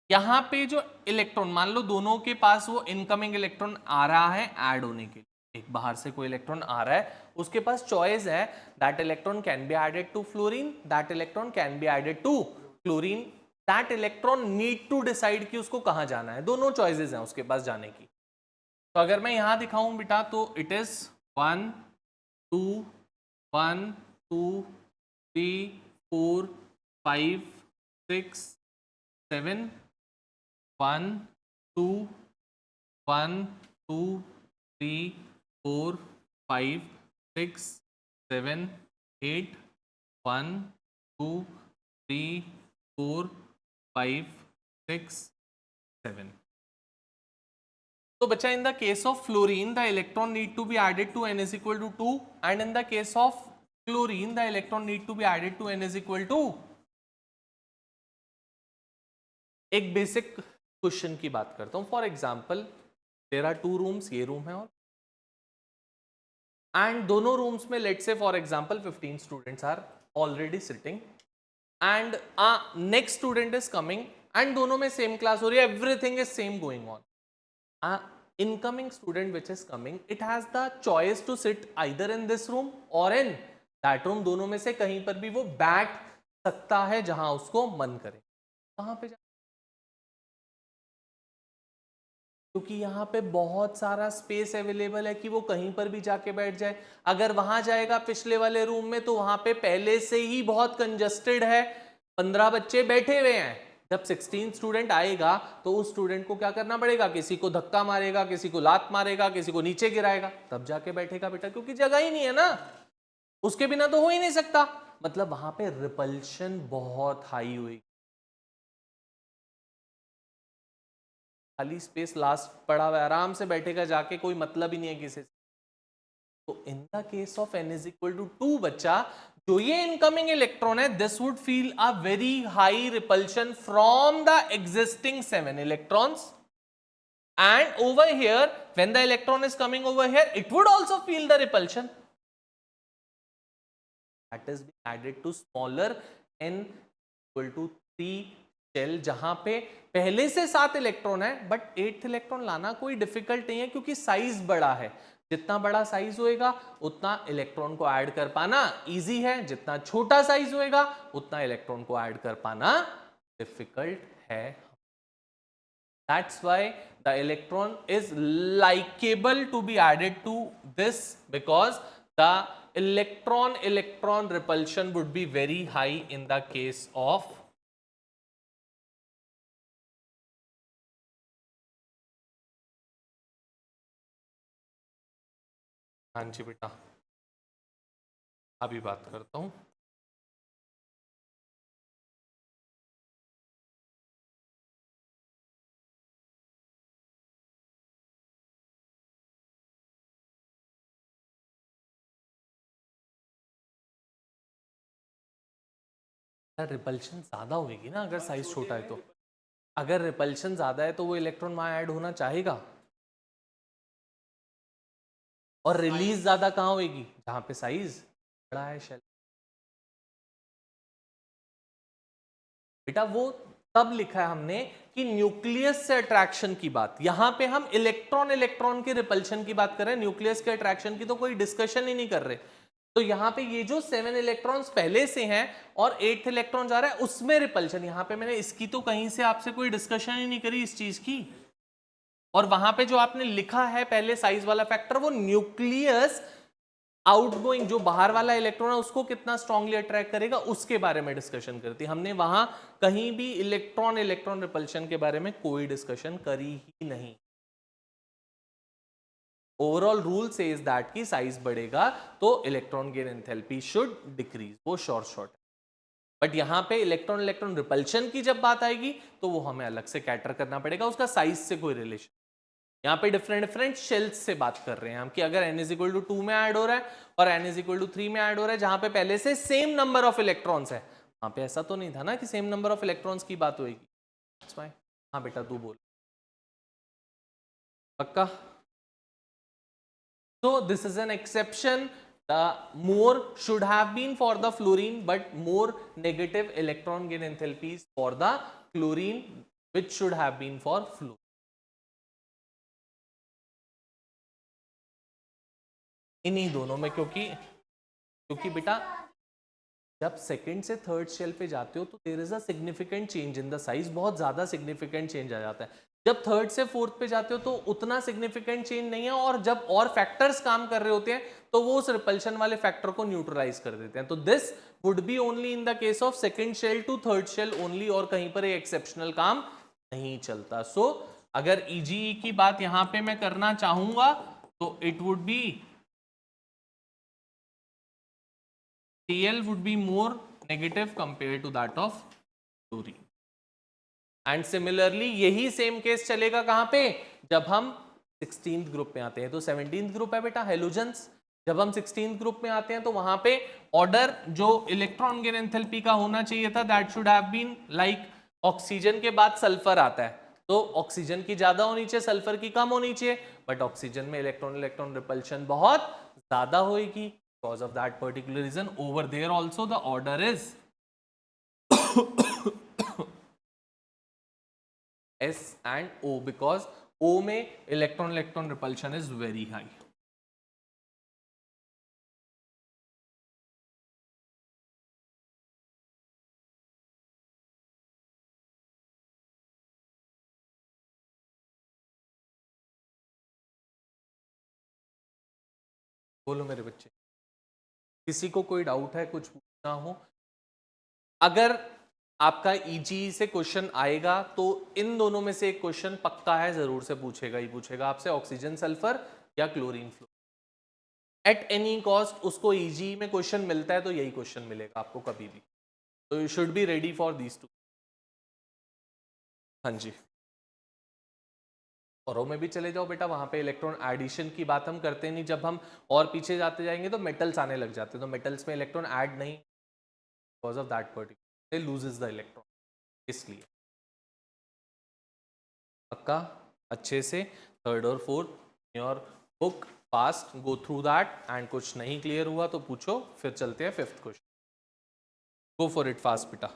यहां पे जो इलेक्ट्रॉन, मान लो दोनों के पास वो इनकमिंग इलेक्ट्रॉन आ रहा है ऐड होने के लिए, एक बाहर से कोई इलेक्ट्रॉन आ रहा है, उसके पास चॉइस है, that electron can be added to fluorine, that electron can be added to chlorine, that electron need to decide कि उसको कहां जाना है, दोनों चॉइसेस हैं उसके पास जाने की। तो अगर मैं यहां दिखाऊं बेटा तो इट इज 1 2 1 2 3 4 5 6 7 1 2 1 2 3 4 5 6 7 8 1 2 3 4 5 6 7। तो बच्चा in the case of fluorine the electron need to be added to n is equal to 2 and in the case of chlorine the electron need to be added to n is equal to, एक basic question की बात करता हूं। For example there are 2 rooms, ये room है और and दोनों rooms में let's say for example 15 students are already sitting and next student is coming and दोनों में सेम क्लास हो रही है, everything is same going on. Incoming student which is coming, it has the choice to sit either in this room or in that room, दोनों में से कहीं पर भी वो बैठ सकता है जहां उसको मन करे। कहां पे क्योंकि यहाँ पे बहुत सारा स्पेस अवेलेबल है कि वो कहीं पर भी जाके बैठ जाए। अगर वहां जाएगा पिछले वाले रूम में तो वहां पे पहले से ही बहुत कंजस्टेड है, 15 बच्चे बैठे हुए हैं। जब 16 स्टूडेंट आएगा तो उस स्टूडेंट को क्या करना पड़ेगा, किसी को धक्का मारेगा, किसी को लात मारेगा, किसी को नीचे गिराएगा, तब जाके बैठेगा बेटा, क्योंकि जगह ही नहीं है ना, उसके बिना तो हो ही नहीं सकता। मतलब वहां पे रिपल्शन बहुत हाई हुई, खाली स्पेस लास्ट पड़ा हुआ है, आराम से बैठेगा जाके, कोई मतलब ही नहीं है किसी से। तो इन the case of n is equal to 2 बच्चा, जो ये इनकमिंग इलेक्ट्रॉन है this would feel a very high repulsion from the existing 7 electrons and over here when the electron is coming over here it would also feel the repulsion that is being added to smaller n equal to 3 shell, जहां पे पहले से 7 electron है but 8th electron लाना कोई difficult नहीं है क्योंकि साइज बड़ा है। जितना बड़ा साइज होएगा उतना इलेक्ट्रॉन को ऐड कर पाना इजी है, जितना छोटा साइज होएगा उतना इलेक्ट्रॉन को ऐड कर पाना डिफिकल्ट है। That's why the electron is likable to be added to this because the electron repulsion would be very high in the case of हाँ जी बेटा, अभी बात करता हूं। रिपल्शन ज्यादा होगी ना अगर साइज छोटा है तो, अगर रिपल्शन ज्यादा है तो वो इलेक्ट्रॉन वहां ऐड होना चाहेगा, और रिलीज ज्यादा कहां होगी, जहां पे साइज बड़ा है शेल। बेटा वो तब लिखा है हमने कि न्यूक्लियस से अट्रैक्शन की बात, यहां पे हम इलेक्ट्रॉन के रिपल्शन की बात कर रहे हैं, न्यूक्लियस के अट्रैक्शन की तो कोई डिस्कशन ही नहीं कर रहे। तो यहाँ पे ये जो 7 इलेक्ट्रॉन्स पहले से हैं और 8th इलेक्ट्रॉन जा रहा है उसमें रिपल्शन, यहाँ पे मैंने इसकी तो कहीं से आपसे कोई डिस्कशन ही नहीं करी इस चीज की। और वहां पे जो आपने लिखा है पहले साइज वाला फैक्टर, वो न्यूक्लियस आउटगोइंग जो बाहर वाला इलेक्ट्रॉन है उसको कितना स्ट्रांगली अट्रैक्ट करेगा उसके बारे में डिस्कशन करती। हमने वहां कहीं भी इलेक्ट्रॉन इलेक्ट्रॉन रिपल्शन के बारे में कोई डिस्कशन करी ही नहीं। ओवरऑल रूल सेज दैट की साइज बढ़ेगा तो electron gain enthalpy should decrease, वो शॉर्ट। बट यहां पे इलेक्ट्रॉन इलेक्ट्रॉन रिपल्शन की जब बात आएगी तो वो हमें अलग से कैटर करना पड़ेगा, उसका साइज से कोई रिलेशन। यहाँ पे डिफरेंट डिफरेंट शेल्स से बात कर रहे हैं हम कि अगर n इज इक्वल टू 2 में ऐड हो रहा है और n इज इक्वल टू 3 में ऐड हो रहा है, जहां पे पहले से सेम नंबर ऑफ इलेक्ट्रॉन्स है, वहां पे ऐसा तो नहीं था ना कि सेम नंबर ऑफ इलेक्ट्रॉन्स की बात होगी। हाँ बेटा तू बोल पक्का। So this is an exception. The more should have been for the fluorine, but more negative electron gain enthalpies for the chlorine, which should have been for fluorine. इन्हीं दोनों में, क्योंकि क्योंकि बेटा जब सेकंड से थर्ड शेल पे जाते हो तो there is a significant change in the size, बहुत ज्यादा सिग्निफिकेंट चेंज आ जाता है। जब थर्ड से फोर्थ पे जाते हो तो उतना सिग्निफिकेंट चेंज नहीं है, और जब और फैक्टर्स काम कर रहे होते हैं तो वो उस रिपल्शन वाले फैक्टर को न्यूट्रलाइज कर देते हैं। तो this would be only in the case of second shell to third shell only, और कहीं पर एक एक्सेप्शनल काम नहीं चलता। सो अगर ईजीई की बात यहां पे मैं करना चाहूंगा तो it would be Cl would be more negative compared to that of fluorine. And similarly यही सेम केस चलेगा कहां पे, जब हम 16th ग्रुप में आते हैं। तो 17th ग्रुप है बेटा हेलोजेंस, जब हम 16th ग्रुप में आते हैं तो वहां पे ऑर्डर जो इलेक्ट्रॉन गेन एंथैल्पी का होना चाहिए था that should have been like oxygen के बाद सल्फर आता है, तो ऑक्सीजन की ज्यादा होनी चाहिए सल्फर की कम होनी चाहिए, बट ऑक्सीजन में इलेक्ट्रॉन इलेक्ट्रॉन रिपल्शन बहुत ज्यादा होगी। Because of that particular reason over there also the order is S and O, because O में electron electron repulsion is very high. बोलो मेरे बच्चे, किसी को कोई डाउट है, कुछ पूछना हो? अगर आपका ईजी से क्वेश्चन आएगा तो इन दोनों में से एक क्वेश्चन पक्का है, जरूर से पूछेगा ही पूछेगा आपसे, ऑक्सीजन सल्फर या chlorine flow. At any cost उसको ईजी में क्वेश्चन मिलता है तो यही क्वेश्चन मिलेगा आपको कभी भी, तो you should be ready for these two. हाँ जी, औरों में भी चले जाओ बेटा, वहां पे इलेक्ट्रॉन एडिशन की बात हम करते नहीं, जब हम और पीछे जाते जाएंगे तो मेटल्स आने लग जाते हैं, तो मेटल्स में इलेक्ट्रॉन ऐड नहीं, because of that particular loses the electron, इसलिए पक्का अच्छे से थर्ड और fourth your book fast go through that, and कुछ नहीं क्लियर हुआ तो पूछो, फिर चलते हैं fifth question. Go for it fast बेटा।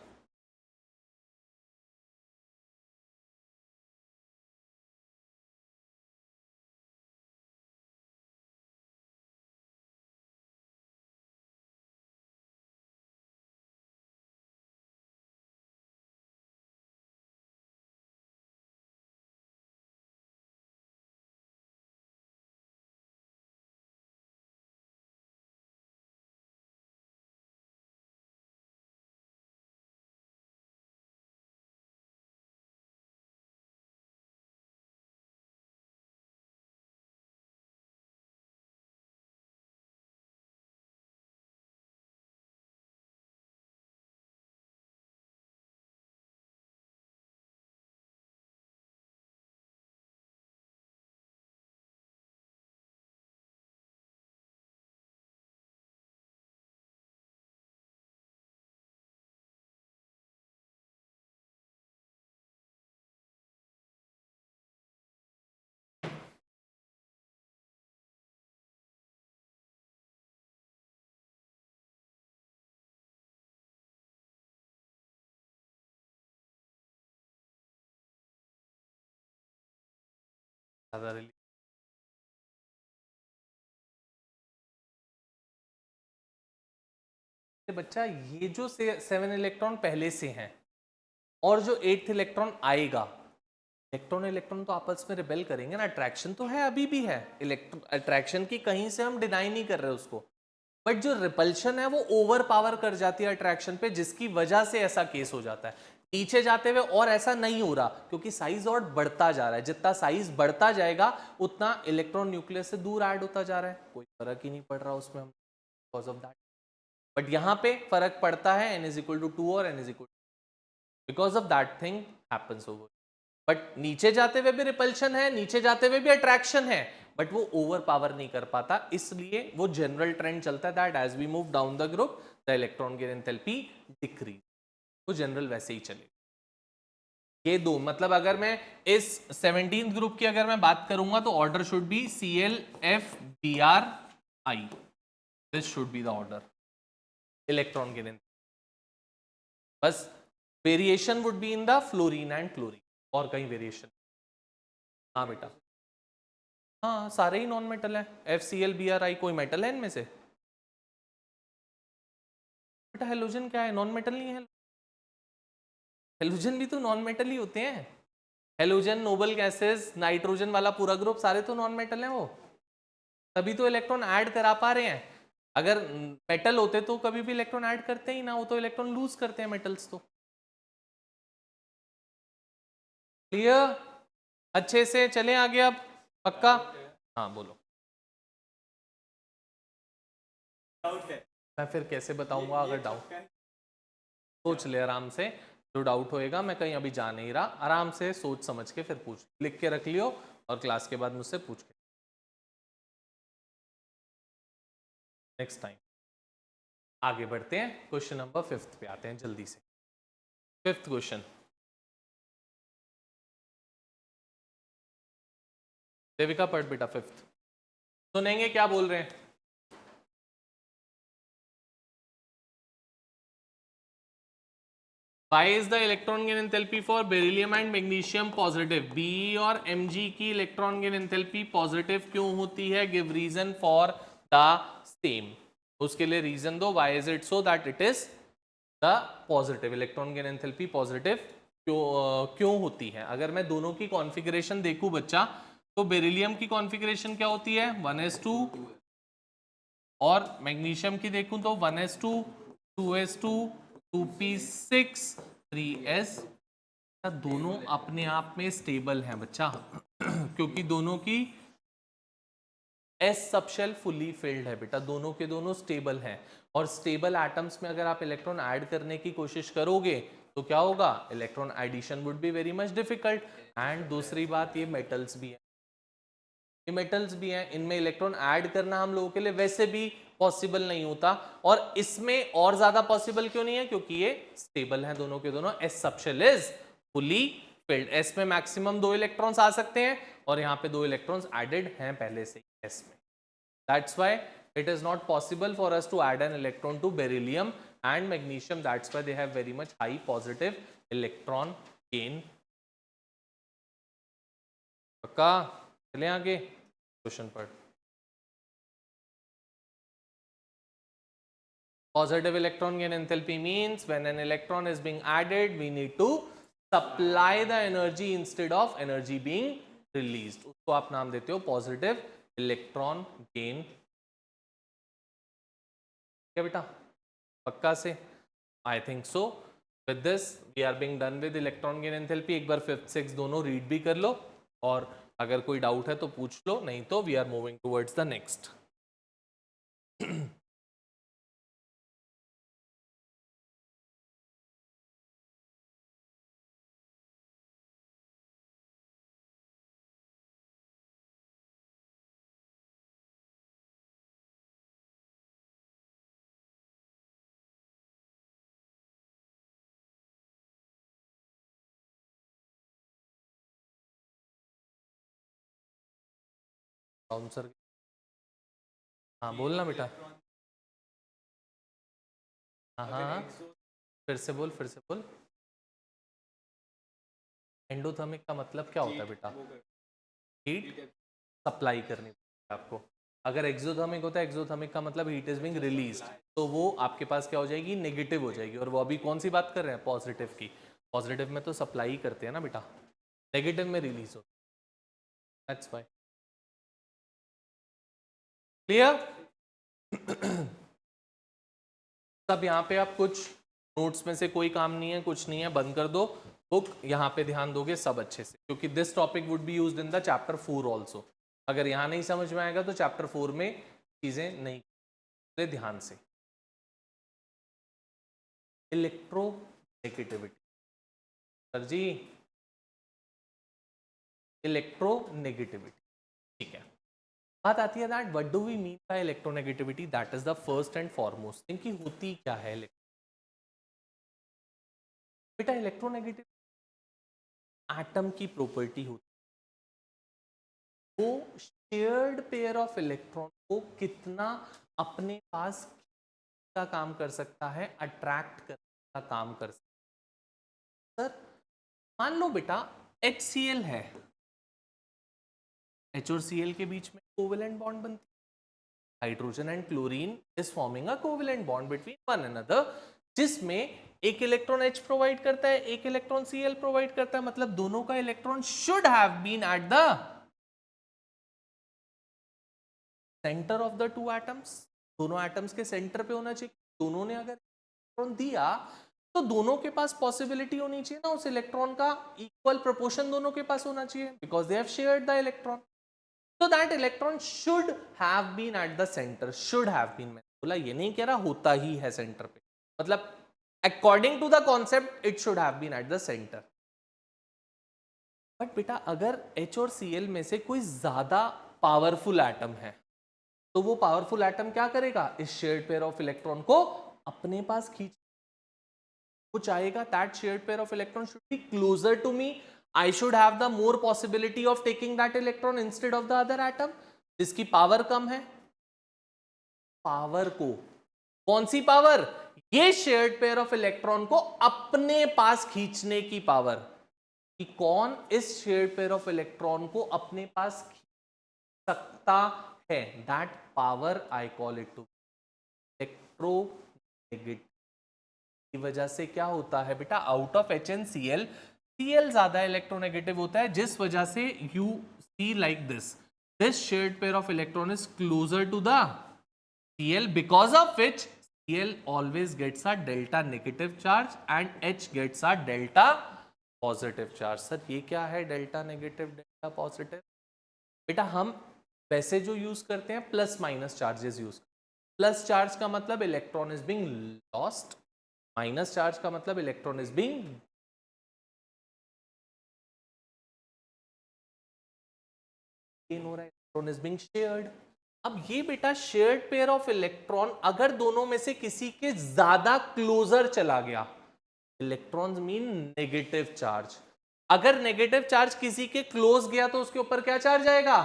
बच्चा ये जो 7 इलेक्ट्रॉन पहले से हैं और जो 8th इलेक्ट्रॉन आएगा, इलेक्ट्रॉन इलेक्ट्रॉन तो आपस में रिबेल करेंगे ना, अट्रैक्शन तो है, अभी भी है, इलेक्ट्रॉन अट्रैक्शन की कहीं से हम डिनाई नहीं कर रहे उसको, बट जो रिपल्शन है वो ओवर पावर कर जाती है अट्रैक्शन पे, जिसकी वजह से ऐसा केस हो जाता है। पीछे जाते हुए और ऐसा नहीं हो रहा, क्योंकि साइज और बढ़ता जा रहा है, जितना साइज बढ़ता जाएगा उतना इलेक्ट्रॉन न्यूक्लियस से दूर ऐड होता जा रहा है, कोई फर्क ही नहीं पड़ रहा उसमें हम बिकॉज ऑफ दैट। बट यहां पे फर्क पड़ता है, n इज इक्वल टू 2 और n is equal, because of that thing happens over. But नीचे जाते हुए भी रिपल्शन है, नीचे जाते हुए भी अट्रैक्शन है, बट वो ओवर पावर नहीं कर पाता, इसलिए वो जनरल ट्रेंड चलता है that as we move down the group the electron gain enthalpy decrease, वो जनरल वैसे ही चलेगा। ये दो मतलब अगर मैं इस 17th ग्रुप की अगर मैं बात करूंगा तो order should be ClFBrI, this should be the order electron gain, बस variation would be in the fluorine and chlorine, और कहीं वेरिएशन। हाँ बेटा, हाँ सारे ही नॉन मेटल है, FClBrI कोई मेटल है इनमें से? बेटा हेलोजन क्या है, नॉन मेटल नहीं है? हेलोजन भी तो नॉन मेटल ही होते हैं, हेलोजन, नोबल गैसेस, नाइट्रोजन वाला पूरा ग्रुप सारे तो नॉन मेटल हैं, वो तभी तो इलेक्ट्रॉन ऐड करा पा रहे हैं। अगर मेटल होते तो कभी भी इलेक्ट्रॉन ऐड करते ही ना, वो तो इलेक्ट्रॉन लूज करते हैं मेटल्स तो। क्लियर? अच्छे से चले आगे अब, पक्का? हाँ बोलो। डाउट है, मैं फिर कैसे बताऊंगा अगर डाउट? सोच ले आराम से, जो डाउट होएगा, मैं कहीं अभी जा नहीं रहा, आराम से सोच समझ के फिर पूछ, लिख के रख लियो और क्लास के बाद मुझसे पूछ के नेक्स्ट टाइम। आगे बढ़ते हैं, क्वेश्चन नंबर 5th पे आते हैं जल्दी से। 5th क्वेश्चन, देविका पढ़ बेटा 5th, सुनेंगे क्या बोल रहे हैं। Why is the electron gain enthalpy for beryllium and magnesium positive? Be और Mg की electron gain enthalpy positive क्यों होती है? Give reason for the same. उसके लिए reason दो, why is it so that it is the positive electron gain enthalpy positive क्यों होती है? अगर मैं दोनों की कॉन्फ़िगरेशन देखूं बच्चा, तो बेरिलियम की कॉन्फ़िगरेशन क्या होती है? 1s2, और मैग्नीशियम की देखूं तो 1s2, 2s2, 2p6, 3s। दोनों अपने आप में स्टेबल हैं बच्चा क्योंकि दोनों की एस सबशेल फुली फिल्ड है बेटा, दोनों के दोनों स्टेबल हैं, और स्टेबल एटम्स में अगर आप इलेक्ट्रॉन ऐड करने की कोशिश करोगे तो क्या होगा? Electron addition would be very much difficult. And दूसरी बात, ये मेटल्स भी है, ये मेटल्स भी हैं, इनमें इलेक्ट्रॉन ऐड करना हम लोगों के लिए वैसे भी पॉसिबल नहीं होता, और इसमें और ज्यादा पॉसिबल क्यों नहीं है? क्योंकि ये स्टेबल हैं दोनों के दोनों, S subshell is fully filled, S में मैक्सिमम 2 इलेक्ट्रॉन्स आ सकते हैं, और यहाँ पे 2 इलेक्ट्रॉन्स एडेड हैं पहले से एस में। That's why it is not possible for us to add an electron to beryllium and magnesium, that's why they have very much high positive electron gain। पक्का? चले आगे क्वेश्चन पर। Positive electron gain enthalpy means when an electron is being added, we need to supply the energy instead of energy being released, उसको आप नाम देते हो positive electron gain। क्या बेटा, पक्का से? I think so। With this we are being done with electron gain enthalpy। एक बार 5th 6th दोनों रीड भी कर लो, और अगर कोई डाउट है तो पूछ लो, नहीं तो we are moving towards the next। Answer, हाँ बोलना बेटा। हाँ हाँ हाँ, फिर से बोल, फिर से बोल। एंडोथर्मिक का मतलब क्या होता है बेटा? हीट सप्लाई करनी पड़ती है आपको। अगर एक्सोथर्मिक होता है, एक्सोथर्मिक का मतलब हीट इज बिंग रिलीज्ड, तो वो आपके पास क्या हो जाएगी, नेगेटिव हो जाएगी। और वो अभी कौन सी बात कर रहे हैं, पॉजिटिव की। पॉजिटिव में तो सप्लाई ही करते हैं ना बेटा, नेगेटिव में रिलीज होता है, दैट्स व्हाई। क्लियर? सब यहाँ पे आप कुछ नोट्स में से कोई काम नहीं है, कुछ नहीं है, बंद कर दो बुक, यहाँ पे ध्यान दोगे सब अच्छे से, क्योंकि this topic would be used in the chapter 4 also. अगर यहाँ नहीं समझ में आएगा तो चैप्टर 4 में चीजें नहीं, ध्यान से। इलेक्ट्रोनेगेटिविटी, सर जी, इलेक्ट्रोनेगेटिविटी, ठीक है। बात आती है that what do we mean by electronegativity, that is the first and foremost thing कि होती क्या है। बेटा इलेक्ट्रोनेगेटिव एटम की प्रॉपर्टी होती है, वो शेयर्ड पेयर ऑफ इलेक्ट्रॉन को कितना अपने पास का काम कर सकता है, अट्रैक्ट करने का काम कर सकता है। सर मान लो बेटा HCl है, H और Cl के बीच में कोवेलेंट बॉन्ड बनती है, hydrogen and chlorine is forming a covalent bond between one another, जिसमें एक इलेक्ट्रॉन H प्रोवाइड करता है, एक इलेक्ट्रॉन Cl प्रोवाइड करता है, मतलब दोनों का electron should have been at the centre of the two atoms, दोनों एटम्स के सेंटर पे होना चाहिए। दोनों ने अगर इलेक्ट्रॉन दिया तो दोनों के पास पॉसिबिलिटी होनी चाहिए ना, उस इलेक्ट्रॉन का इक्वल प्रोपोर्शन दोनों के पास होना चाहिए, because they have shared the electron. तो that electron should have been at the centre, should have been, मैं बोला ये नहीं कह रहा होता ही है सेंटर पे, मतलब according to the concept it should have been at the centre. But बेटा अगर H और Cl में से कोई ज्यादा पावरफुल एटम है, तो वो पावरफुल एटम क्या करेगा, इस शेयर्ड पेयर ऑफ इलेक्ट्रॉन को अपने पास खींच, वो चाहेगा that shared pair of electron should be closer to me, I should have the more possibility of taking that electron instead of the other atom जिसकी power कम है। पावर को, कौन सी पावर, ये शेयर्ड पेयर ऑफ इलेक्ट्रॉन को अपने पास खींचने की पावर, कि कौन इस शेयर्ड पेयर ऑफ इलेक्ट्रॉन को अपने पास खींच सकता है, that power I call it to electronegative. की वजह से क्या होता है बेटा, आउट ऑफ HNCl, Cl ज्यादा इलेक्ट्रोनेगेटिव होता है, जिस वजह से you see like this shared pair of electron is closer to the Cl, because of which Cl always gets a delta negative charge and H gets a delta positive charge। Sir ये क्या है delta negative delta positive, बेटा हम वैसे जो use करते हैं plus minus charges use, plus charge का मतलब electron is being lost, minus charge का मतलब इलेक्ट्रॉन इज बीइंग गेन हो रहा है, इलेक्ट्रॉन इज बीइंग शेयर्ड। अब ये बेटा शेयर्ड पेयर ऑफ इलेक्ट्रॉन अगर दोनों में से किसी के ज्यादा क्लोजर चला गया, इलेक्ट्रॉन्स मीन नेगेटिव चार्ज, अगर नेगेटिव चार्ज किसी के क्लोज गया तो उसके ऊपर क्या चार्ज आएगा,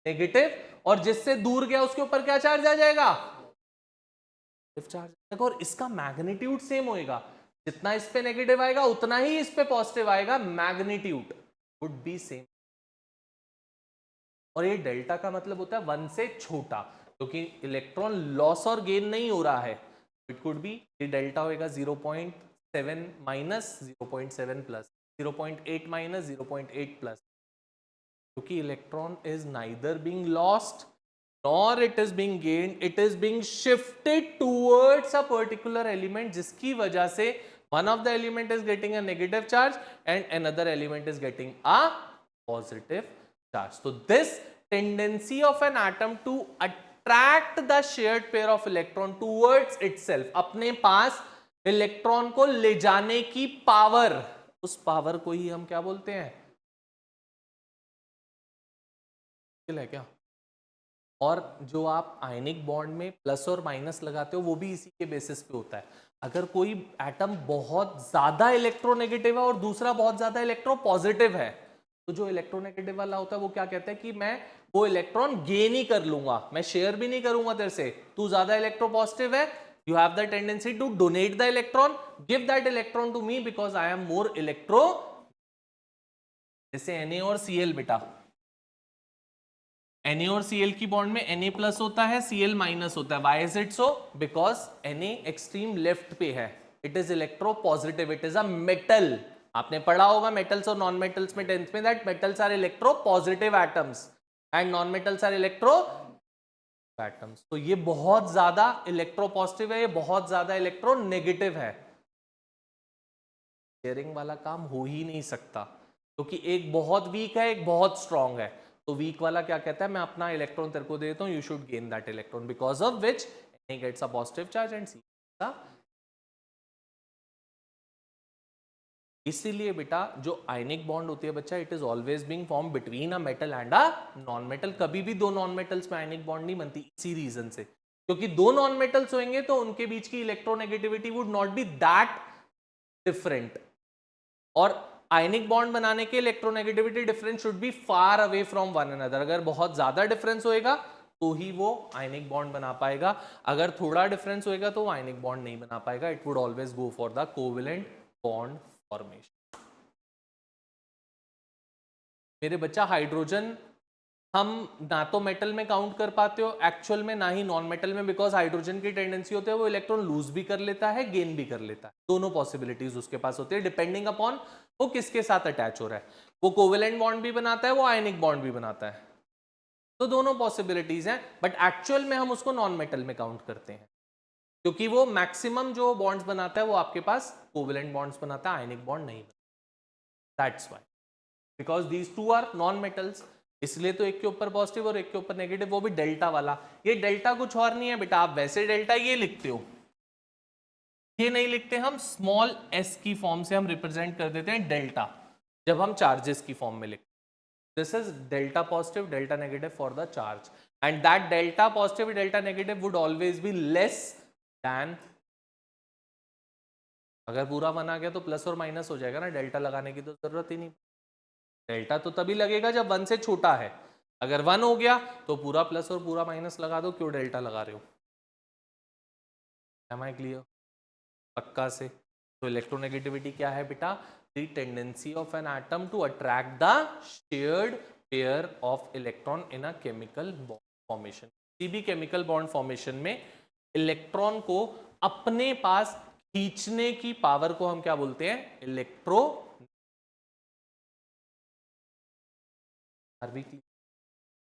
नेगेटिव, और जिससे दूर गया उसके ऊपर क्या चार्ज आ जाएगा, चार्ज। और इसका मैग्नीट्यूड सेम होएगा, जितना इस पे नेगेटिव आएगा उतना ही इस पे पॉजिटिव आएगा, मैग्नीट्यूड वुड बी सेम। और ये डेल्टा का मतलब होता है 1 से छोटा, क्योंकि इलेक्ट्रॉन लॉस और गेन नहीं हो रहा है, इट कुड बी, ये डेल्टा होएगा 0.7 माइनस 0.7 प्लस 0.8 माइनस 0.8 प्लस, क्योंकि electron is neither being lost nor it is being gained, it is being shifted towards a particular element, जिसकी वजह से one of the element is getting a negative charge and another element is getting a positive charge. So this tendency of an atom to attract the shared pair of electron towards itself, अपने पास electron को ले जाने की power, उस power को ही हम क्या बोलते हैं, है क्या। और जो आप आयनिक बॉन्ड में प्लस और माइनस लगाते हो वो भी इसी के बेसिस पे होता है। अगर कोई एटम बहुत ज्यादा इलेक्ट्रोनेगेटिव है और दूसरा बहुत ज्यादा इलेक्ट्रोपॉजिटिव है, तो जो इलेक्ट्रोनेगेटिव वाला होता है वो क्या कहता है कि मैं वो इलेक्ट्रॉन गेन ही कर लूंगा, मैं शेयर भी नहीं करूंगा तेरे से, तू ज्यादा इलेक्ट्रोपॉजिटिव है, you have the tendency to donate the electron, give that electron to me because I am more electro, जैसे Na और Cl बेटा, Na और Cl की बॉन्ड में Na प्लस होता है, Cl माइनस होता है. Why is it so? Because Na extreme left पे है. It is electro positive. It is a metal. आपने पढ़ा होगा मेटल्स और नॉन मेटल्स में 10th में, that metals are electro positive atoms and non metals are electro atoms. तो ये बहुत ज्यादा इलेक्ट्रो पॉजिटिव है, ये बहुत ज्यादा इलेक्ट्रो नेगेटिव है. शेयरिंग वाला काम हो ही नहीं सकता क्योंकि एक बहुत वीक है, एक बहुत स्ट्रांग है. तो वीक वाला क्या कहता है, मैं अपना इलेक्ट्रॉन तेरे को दे देता हूं, you should gain that electron, because of which Na gets a positive charge and C. इसीलिए बेटा जो आयनिक बॉन्ड होती है बच्चा, it is always being form between a metal and a non metal. कभी भी दो नॉन मेटल्स में आयनिक बॉन्ड नहीं बनती, इसी रीजन से, क्योंकि दो नॉन मेटल्स होंगे तो उनके बीच की electronegativity would not be that different. और आयनिक बॉन्ड बनाने के electronegativity difference should be far away from one another. अगर बहुत ज्यादा डिफरेंस होएगा तो ही वो आयनिक बॉन्ड बना पाएगा, अगर थोड़ा डिफरेंस होएगा तो वो आयनिक बॉन्ड नहीं बना पाएगा. It would always go for the covalent bond formation. मेरे बच्चा हाइड्रोजन हम ना तो मेटल में काउंट कर पाते हो एक्चुअल में, ना ही नॉन मेटल में, बिकॉज हाइड्रोजन की टेंडेंसी होती है वो इलेक्ट्रॉन लूज भी कर लेता है, गेन भी कर लेता है. दोनों पॉसिबिलिटीज उसके पास होती है डिपेंडिंग अपॉन वो किसके साथ अटैच हो रहा है. वो कोवेलेंट बॉन्ड भी बनाता है, वो आयनिक बॉन्ड भी बनाता है. तो दोनों पॉसिबिलिटीज हैं, बट एक्चुअल में हम उसको नॉन मेटल में काउंट करते हैं क्योंकि वो मैक्सिमम जो बॉन्ड्स बनाता है वो आपके पास कोवेलेंट बॉन्ड्स बनाता है, आयनिक बॉन्ड नहीं. That's why, because these two are non metals. इसलिए तो एक के ऊपर पॉजिटिव और एक के ऊपर नेगेटिव, वो भी डेल्टा वाला. ये डेल्टा कुछ और नहीं है बेटा, आप वैसे डेल्टा ये लिखते हो, ये नहीं लिखते हम, स्मॉल एस की फॉर्म से हम रिप्रेजेंट कर देते हैं डेल्टा जब हम चार्जेस की फॉर्म में लिखते हैं. This is delta positive delta negative for the charge, and that delta positive delta negative would always be less than. अगर पूरा वन आ गया तो प्लस और माइनस हो जाएगा ना, डेल्टा लगाने की तो जरूरत ही नहीं. डेल्टा तो तभी लगेगा जब वन से छोटा है. अगर वन हो गया तो पूरा प्लस और पूरा माइनस लगा दो, क्यों डेल्टा लगा रहे हो. Am I clear? पक्का से. तो इलेक्ट्रोनेगेटिविटी क्या है बेटा, the tendency of an atom to attract the shared pair of electron in a chemical bond formation. किसी भी केमिकल बॉन्ड फॉर्मेशन में इलेक्ट्रॉन को अपने पास खींचने की पावर को हम क्या बोलते हैं, इलेक्ट्रो.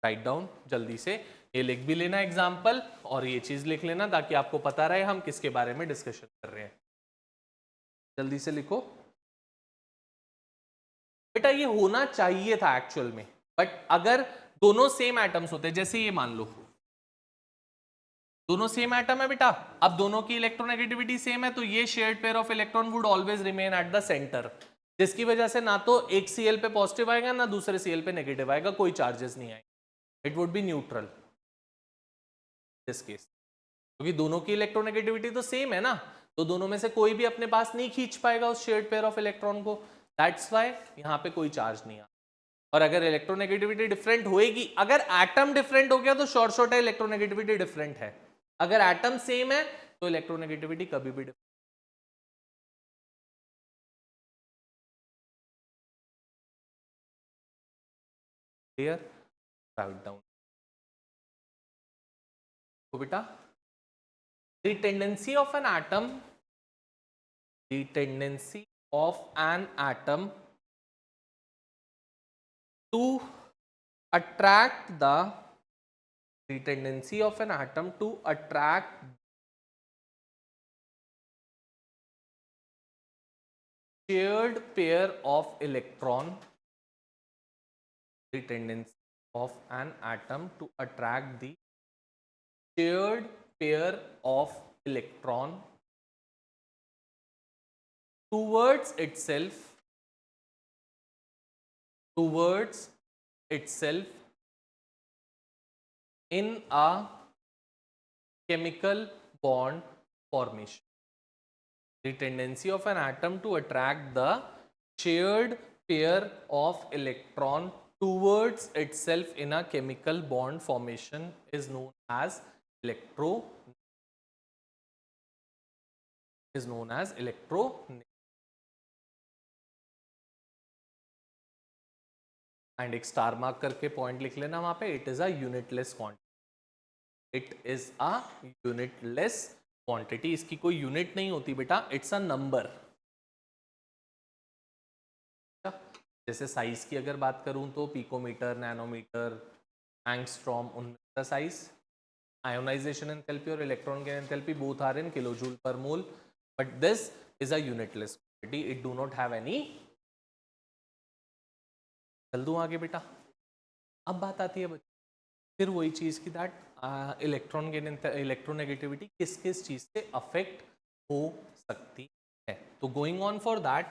राइट डाउन जल्दी से, ये लिख भी लेना एग्जाम्पल, और ये चीज लिख लेना ताकि आपको पता रहे हम किसके बारे में डिस्कशन कर रहे हैं. जल्दी से लिखो बेटा. ये होना चाहिए था एक्चुअल में, बट अगर दोनों सेम एटम्स होते, जैसे ये मान लो दोनों सेम एटम है बेटा, अब दोनों की इलेक्ट्रोनेगेटिविटी सेम है, तो ये shared pair of electron would always remain at the centre, जिसकी वजह से ना तो एक Cl पे पॉजिटिव आएगा ना दूसरे Cl पे नेगेटिव आएगा, कोई चार्जेस नहीं आएंगे. It would be neutral this case, क्योंकि दोनों की इलेक्ट्रोनेगेटिविटी तो सेम है ना, तो दोनों में से कोई भी अपने पास नहीं खींच पाएगा उस शेयर्ड पेयर ऑफ इलेक्ट्रॉन को. दैट्स व्हाई यहां पे कोई चार्ज नहीं आ. और अगर इलेक्ट्रोनेगेटिविटी डिफरेंट होएगी, अगर एटम डिफरेंट हो गया तो शॉर्ट शॉर्ट है, इलेक्ट्रोनेगेटिविटी डिफरेंट है. अगर एटम सेम है तो इलेक्ट्रोनेगेटिविटी कभी भी डिफरेंट. क्लियर? Write down. तो बेटा the tendency of an atom, the tendency of an atom to attract the tendency of an atom to attract shared pair of electron, the tendency of an atom to attract the shared pair of electron towards itself in a chemical bond formation. The tendency of an atom to attract the shared pair of electron towards itself in a chemical bond formation is known as electro and एक star mark करके point लिख लेना वहां पे, it is a unitless quantity, it is a unitless quantity. इसकी कोई unit नहीं होती बेटा, इट्स अ नंबर। जैसे साइज की अगर बात करूं तो पिकोमीटर, नैनोमीटर, एंगस्ट्रॉम, उनका साइज। आयोनाइजेशन एंथैल्पी और electron gain enthalpy both are in kilojoule per mole, but this is a unitless quantity, it do not have any. चल दूं आगे बेटा। अब बात आती है फिर वही चीज की, दैट इलेक्ट्रॉन गेन, इलेक्ट्रोनेगेटिविटी किस किस चीज से अफेक्ट हो सकती है। तो going on for that,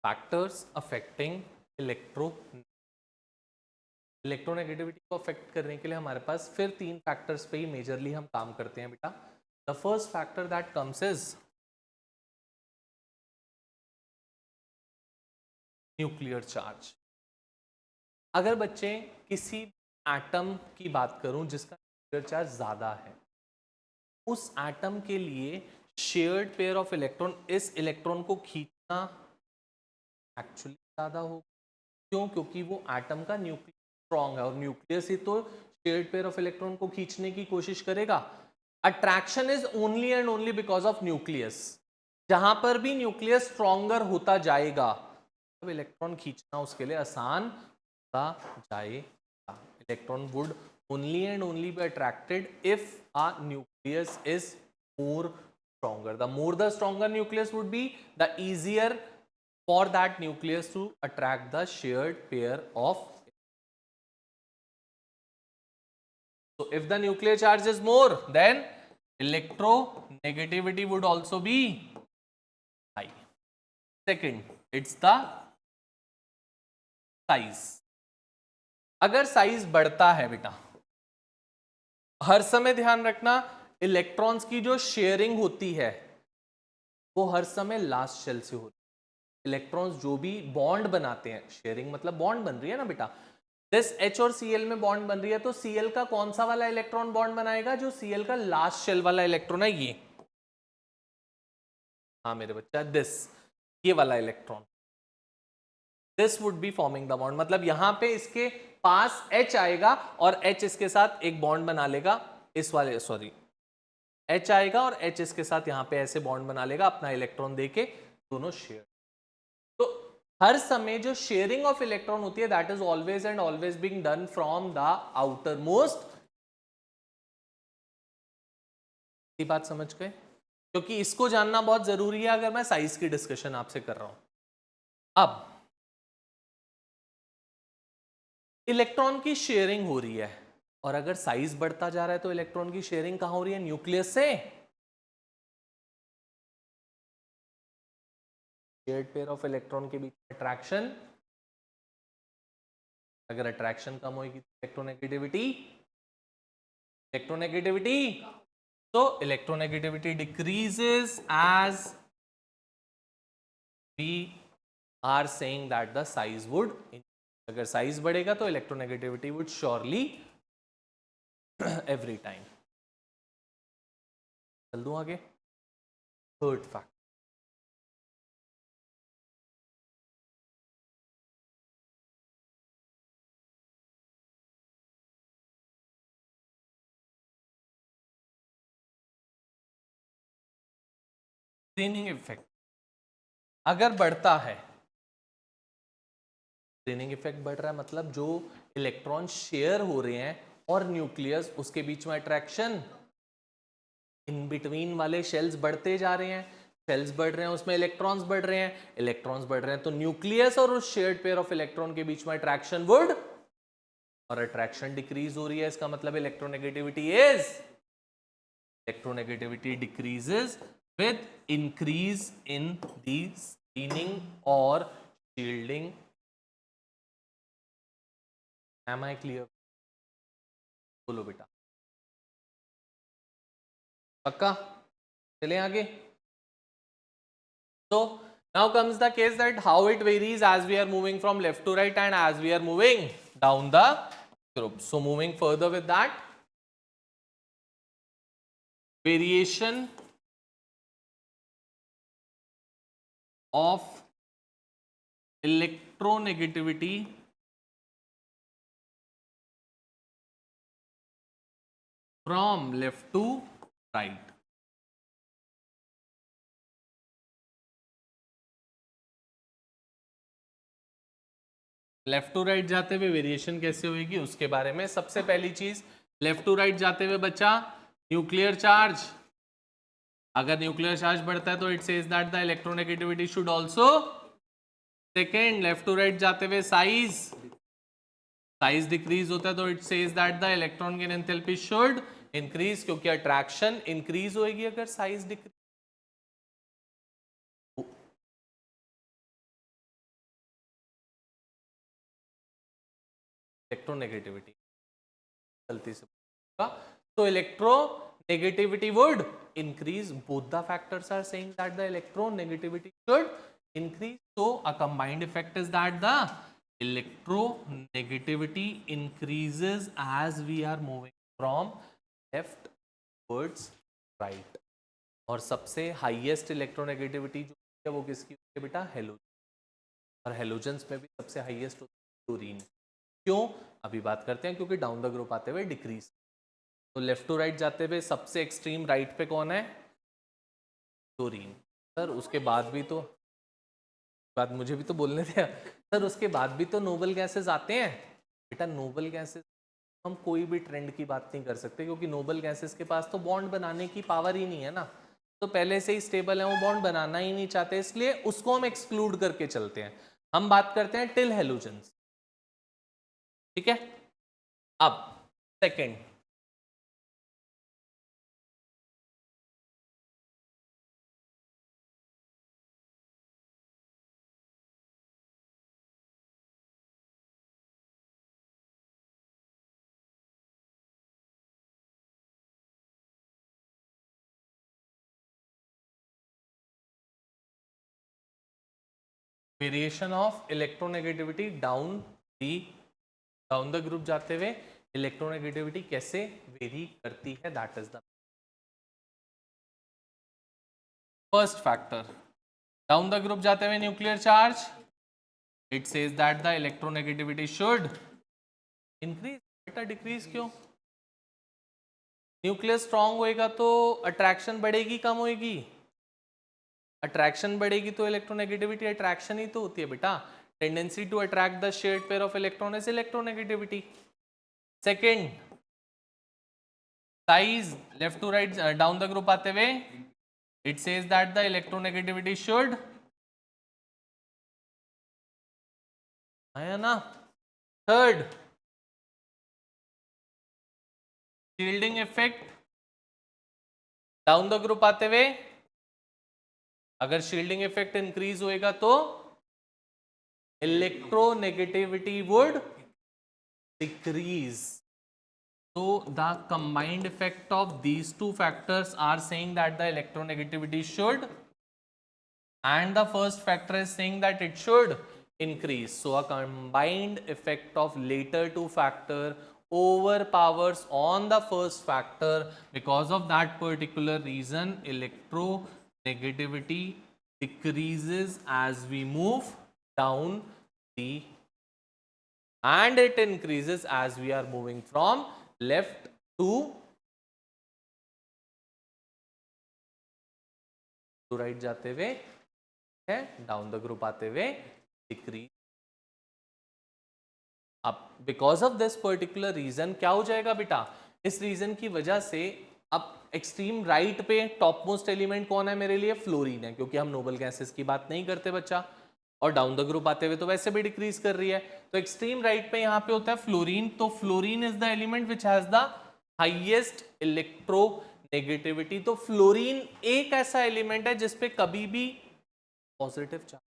factors affecting electronegativity को अफेक्ट करने के लिए हमारे पास फिर 3 फैक्टर्स पे ही मेजरली हम काम करते हैं बेटा। The first factor that comes is nuclear charge. अगर बच्चे किसी एटम की बात करूं जिसका न्यूक्लियर चार्ज ज्यादा है, उस एटम के लिए शेयर्ड पेयर ऑफ इलेक्ट्रॉन, इस इलेक्ट्रॉन को खींचना एक्चुअली ज्यादा हो। क्यों? क्योंकि वो एटम का न्यूक्लियस स्ट्रॉन्ग है और न्यूक्लियस ही तो शेयर्ड पेयर ऑफ इलेक्ट्रॉन को खींचने की कोशिश करेगा। Attraction is only and only because of nucleus. जहां पर भी न्यूक्लियस स्ट्रॉन्गर होता जाएगा, अब इलेक्ट्रॉन खींचना उसके लिए आसान होता जाएगा। Electron would only and only be attracted if a nucleus is more stronger. The more the stronger nucleus would be, the easier for that nucleus to attract the shared pair of. So if the nuclear charge is more, then electronegativity would also be high. Second, it's the size. अगर size बढ़ता है बेटा, हर समय ध्यान रखना, electrons की जो sharing होती है वो हर समय लास्ट शेल से होती है। इलेक्ट्रॉन्स जो भी बॉन्ड बनाते हैं, शेयरिंग मतलब बॉन्ड बन रही है ना बेटा, दिस H और Cl में बॉन्ड बन रही है, तो Cl का कौन सा वाला इलेक्ट्रॉन बॉन्ड बनाएगा? जो Cl का लास्ट शेल वाला इलेक्ट्रॉन है, ये, हाँ मेरे बच्चा, दिस, ये वाला electron, this would be forming the bond. मतलब यहां पे इसके पास H आएगा और H इसके साथ एक बॉन्ड बना लेगा, इस वाले, सॉरी, H आएगा और H इसके साथ यहां पे ऐसे बॉन्ड बना लेगा, अपना इलेक्ट्रॉन देके दोनों शेयर। तो हर समय जो शेयरिंग ऑफ इलेक्ट्रॉन होती है, that is always and always being done from the outer most. ये बात समझ गए? क्योंकि इसको जानना बहुत जरूरी है अगर मैं साइज की डिस्कशन आपसे कर रहा हूं। अब इलेक्ट्रॉन की शेयरिंग हो रही है, और अगर साइज बढ़ता जा रहा है तो इलेक्ट्रॉन की शेयरिंग कहां हो रही है? न्यूक्लियस से। शेयर्ड पेयर ऑफ इलेक्ट्रॉन के बीच अट्रैक्शन, अगर अट्रैक्शन कम होगी तो इलेक्ट्रोनेगेटिविटी, तो electronegativity decreases as we are saying that the size would, अगर साइज बढ़ेगा तो electronegativity would surely every time. चल दूं आगे। थर्ड फैक्ट, स्क्रीनिंग इफेक्ट अगर बढ़ता है, स्क्रीनिंग इफेक्ट बढ़ रहा है मतलब जो इलेक्ट्रॉन शेयर हो रहे हैं और न्यूक्लियस, उसके बीच में अट्रैक्शन, इन बिटवीन वाले शेल्स बढ़ते जा रहे हैं, शेल्स बढ़ रहे हैं, उसमें इलेक्ट्रॉन्स बढ़ रहे हैं, इलेक्ट्रॉन्स बढ़ रहे हैं, तो न्यूक्लियस और उस शेयर्ड पेयर ऑफ इलेक्ट्रॉन के बीच में अट्रैक्शन वुड, और अट्रैक्शन डिक्रीज हो रही है, इसका मतलब electronegativity decreases with increase in the screening और शील्डिंग। Am I clear? बोलो बेटा। पक्का? चलें आगे. So now comes the case that how it varies as we are moving from left to right and as we are moving down the group. So moving further with that, variation of electronegativity from left to right. Left to right जाते हुए variation कैसे होगी उसके बारे में. सबसे पहली चीज, लेफ्ट टू राइट जाते हुए बच्चा, न्यूक्लियर चार्ज. अगर न्यूक्लियर चार्ज बढ़ता है तो it says that the electronegativity should also. Second, left to right जाते हुए साइज डिक्रीज होता है तो it says that the electron gain enthalpy should increase, क्योंकि अट्रैक्शन इंक्रीज होगी अगर साइज डिक्रीज. इलेक्ट्रोनेगेटिविटी गलती से, so electronegativity would increase. Both the factors are saying that the electronegativity should increase. So a combined effect is that the electronegativity increases as we are moving from left towards right. और सबसे highest electronegativity जो है वो किसकी होती है बेटा? Halogen. और हेलोजेंस में भी सबसे हाईएस्ट होती है फ्लोरीन. क्यों? अभी बात करते हैं. क्योंकि डाउन द ग्रुप आते हुए डिक्रीज. तो लेफ्ट टू राइट जाते हुए सबसे एक्सट्रीम राइट पे कौन है? फ्लोरीन. सर उसके बाद भी तो, बात मुझे भी तो बोलने थे सर. उसके बाद भी तो नोबल गैसेस आते हैं बेटा. नोबल गैसेस हम कोई भी ट्रेंड की बात नहीं कर सकते, क्योंकि नोबल गैसेस के पास तो बॉन्ड बनाने की पावर ही नहीं है ना. तो पहले से ही स्टेबल है, वो बॉन्ड बनाना ही नहीं चाहते, इसलिए उसको हम एक्सक्लूड करके चलते हैं. हम बात करते हैं टिल हेलोजेंस. ठीक है. अब second, variation of electronegativity down the group जाते हुए इलेक्ट्रोनेगेटिविटी कैसे वेरी करती है. That is the first factor. Down the group जाते हुए nuclear charge, it says that the electronegativity should increase. बेटा डिक्रीज क्यों? न्यूक्लियर स्ट्रांग होएगा तो अट्रैक्शन बढ़ेगी कम होएगी? अट्रैक्शन बढ़ेगी तो इलेक्ट्रोनेगेटिविटी अट्रैक्शन ही तो होती है बेटा. Tendency to attract the shared pair of electron is electronegativity. Second, size left to right down the group आते हुए it says that the electronegativity should, है ना. Third, shielding effect down the group आते हुए, अगर शील्डिंग इफेक्ट इंक्रीज होएगा तो electronegativity would decrease. So the combined effect of these two factors are saying that the electronegativity should, and the first factor is saying that it should increase. So a combined effect of later two factor overpowers on the first factor. Because of that particular reason, electronegativity decreases as we move down the, and it increases as we are moving from left to right जाते हुए है, down the group आते हुए decrease. अब because of this particular reason क्या हो जाएगा बेटा? इस रीजन की वजह से अब एक्सट्रीम राइट पे टॉप मोस्ट एलिमेंट कौन है मेरे लिए? फ्लोरीन है, क्योंकि हम नोबल गैसेस की बात नहीं करते बच्चा. और डाउन द ग्रुप आते हुए तो वैसे भी डिक्रीज कर रही है. तो एक्सट्रीम राइट पे यहाँ पे होता है फ्लोरीन. तो fluorine is the element which has the highest electro negativity. तो फ्लोरीन एक ऐसा एलिमेंट है जिसपे कभी भी positive charge,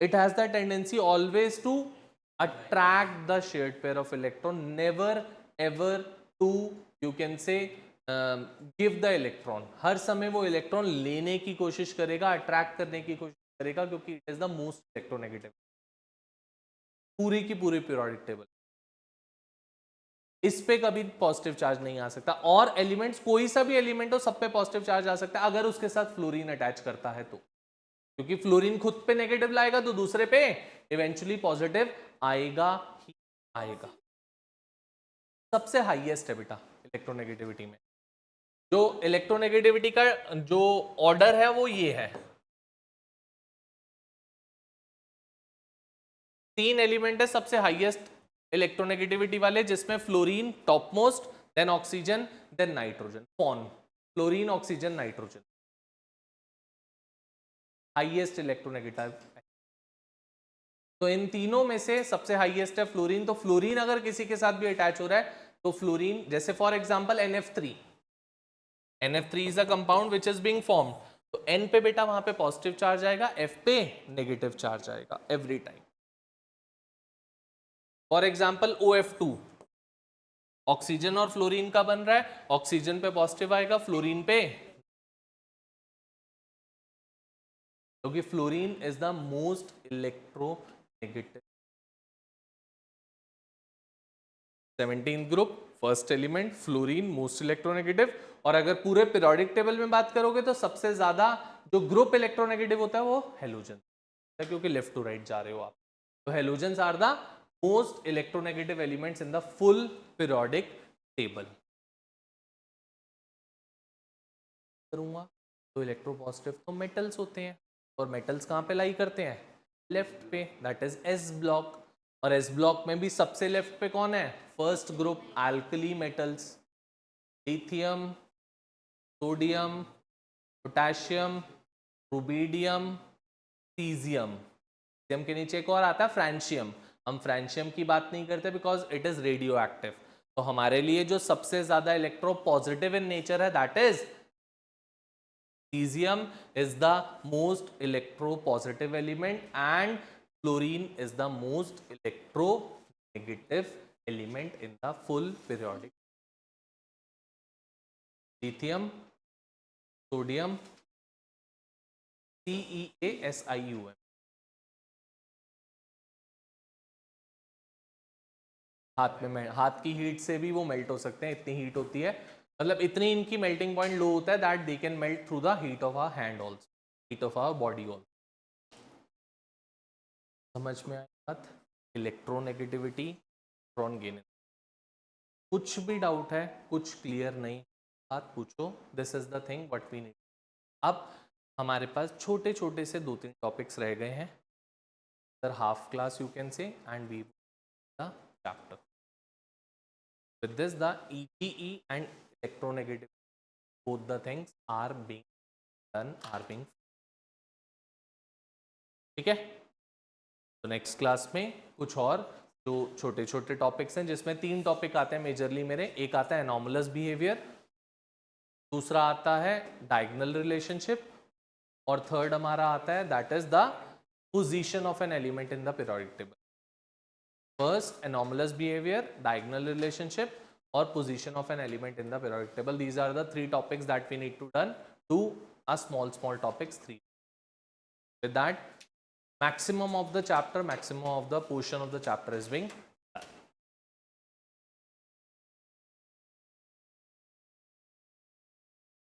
it has the tendency always to attract the shared pair of electron, never ever to you can say give the electron, हर समय वो इलेक्ट्रॉन लेने की कोशिश करेगा, अट्रैक्ट करने की कोशिश करेगा, क्योंकि it is the most electronegative पूरी की पूरी पीरियोडिक टेबल। इस पे कभी पॉजिटिव चार्ज नहीं आ सकता, और एलिमेंट्स कोई सा भी एलिमेंट हो सब पे पॉजिटिव चार्ज आ सकता है अगर उसके साथ फ्लोरीन अटैच करता है तो, क्योंकि फ्लोरीन खुद पे नेगेटिव लाएगा तो दूसरे पे इवेंचुअली पॉजिटिव आएगा ही आएगा। सबसे हाईएस्ट है बेटा इलेक्ट्रोनेगेटिविटी में, जो इलेक्ट्रोनेगेटिविटी का जो ऑर्डर है वो ये है, 3 एलिमेंट है सबसे हाईएस्ट इलेक्ट्रोनेगेटिविटी वाले, जिसमें fluorine top most, then oxygen, then nitrogen. कौन? Fluorine, oxygen, nitrogen highest electronegative. तो इन तीनों में से सबसे हाईएस्ट है फ्लोरीन। तो फ्लोरीन अगर किसी के साथ भी अटैच हो रहा है तो फ्लोरीन, जैसे for example NF3, NF3 is a compound which is being formed, तो N पे बेटा वहां पे पॉजिटिव चार्ज आएगा, F पे नेगेटिव चार्ज आएगा every time. For example OF2, oxygen और फ्लोरीन का बन रहा है, ऑक्सीजन पे पॉजिटिव आएगा, फ्लोरीन पे, क्योंकि fluorine is the most electronegative. 17th group, first element fluorine, most electronegative. और अगर पूरे पीरियोडिक टेबल में बात करोगे तो सबसे ज्यादा जो ग्रुप इलेक्ट्रोनेगेटिव होता है वो हेलोजन, क्योंकि लेफ्ट टू राइट जा रहे हो आप, तो halogens are the most electronegative elements in the full periodic table. करूंगा तो इलेक्ट्रोपॉजिटिव तो मेटल्स होते हैं, और मेटल्स कहाँ पे लाई करते हैं? लेफ्ट पे, दैट इज एस ब्लॉक। और एस ब्लॉक में भी सबसे लेफ्ट पे कौन है? First group alkali metals, lithium, sodium, potassium, rubidium, caesium. Caesium के नीचे एक और आता है फ्रांशियम, हम फ्रांशियम की बात नहीं करते because it is radio active. तो हमारे लिए जो सबसे ज्यादा इलेक्ट्रो पॉजिटिव इन नेचर है that is cesium is the most electropositive element and fluorine is the most electronegative element in the full periodic. Lithium, sodium, CeASium, हाथ की heat से भी वो मेल्ट हो सकते हैं, इतनी हीट होती है, मतलब इतनी इनकी मेल्टिंग पॉइंट लो होता है that they can melt through the heat of our hand also, heat of our body also. समझ में आई बात? Electronegativity, electron gain. कुछ भी डाउट है, कुछ क्लियर नहीं, बात पूछो, this is the thing what we need. अब हमारे पास छोटे छोटे से 2-3 टॉपिक्स रह गए हैं, sir half class you can say, and we the chapter. With this, the EGE and electronegativity, both the things are being done, are being, ठीक है? तो नेक्स्ट क्लास में कुछ और जो छोटे छोटे टॉपिक्स हैं, जिसमें 3 टॉपिक आते हैं मेजरली मेरे, एक आता है एनॉमलस बिहेवियर, दूसरा आता है डायगोनल रिलेशनशिप, और थर्ड हमारा आता है that is the position of an element in the periodic table. First anomalous behaviour, diagonal relationship, or position of an element in the periodic table. These are the 3 topics that we need to do a small topics 3. With that, maximum of the chapter, maximum of the portion of the chapter is being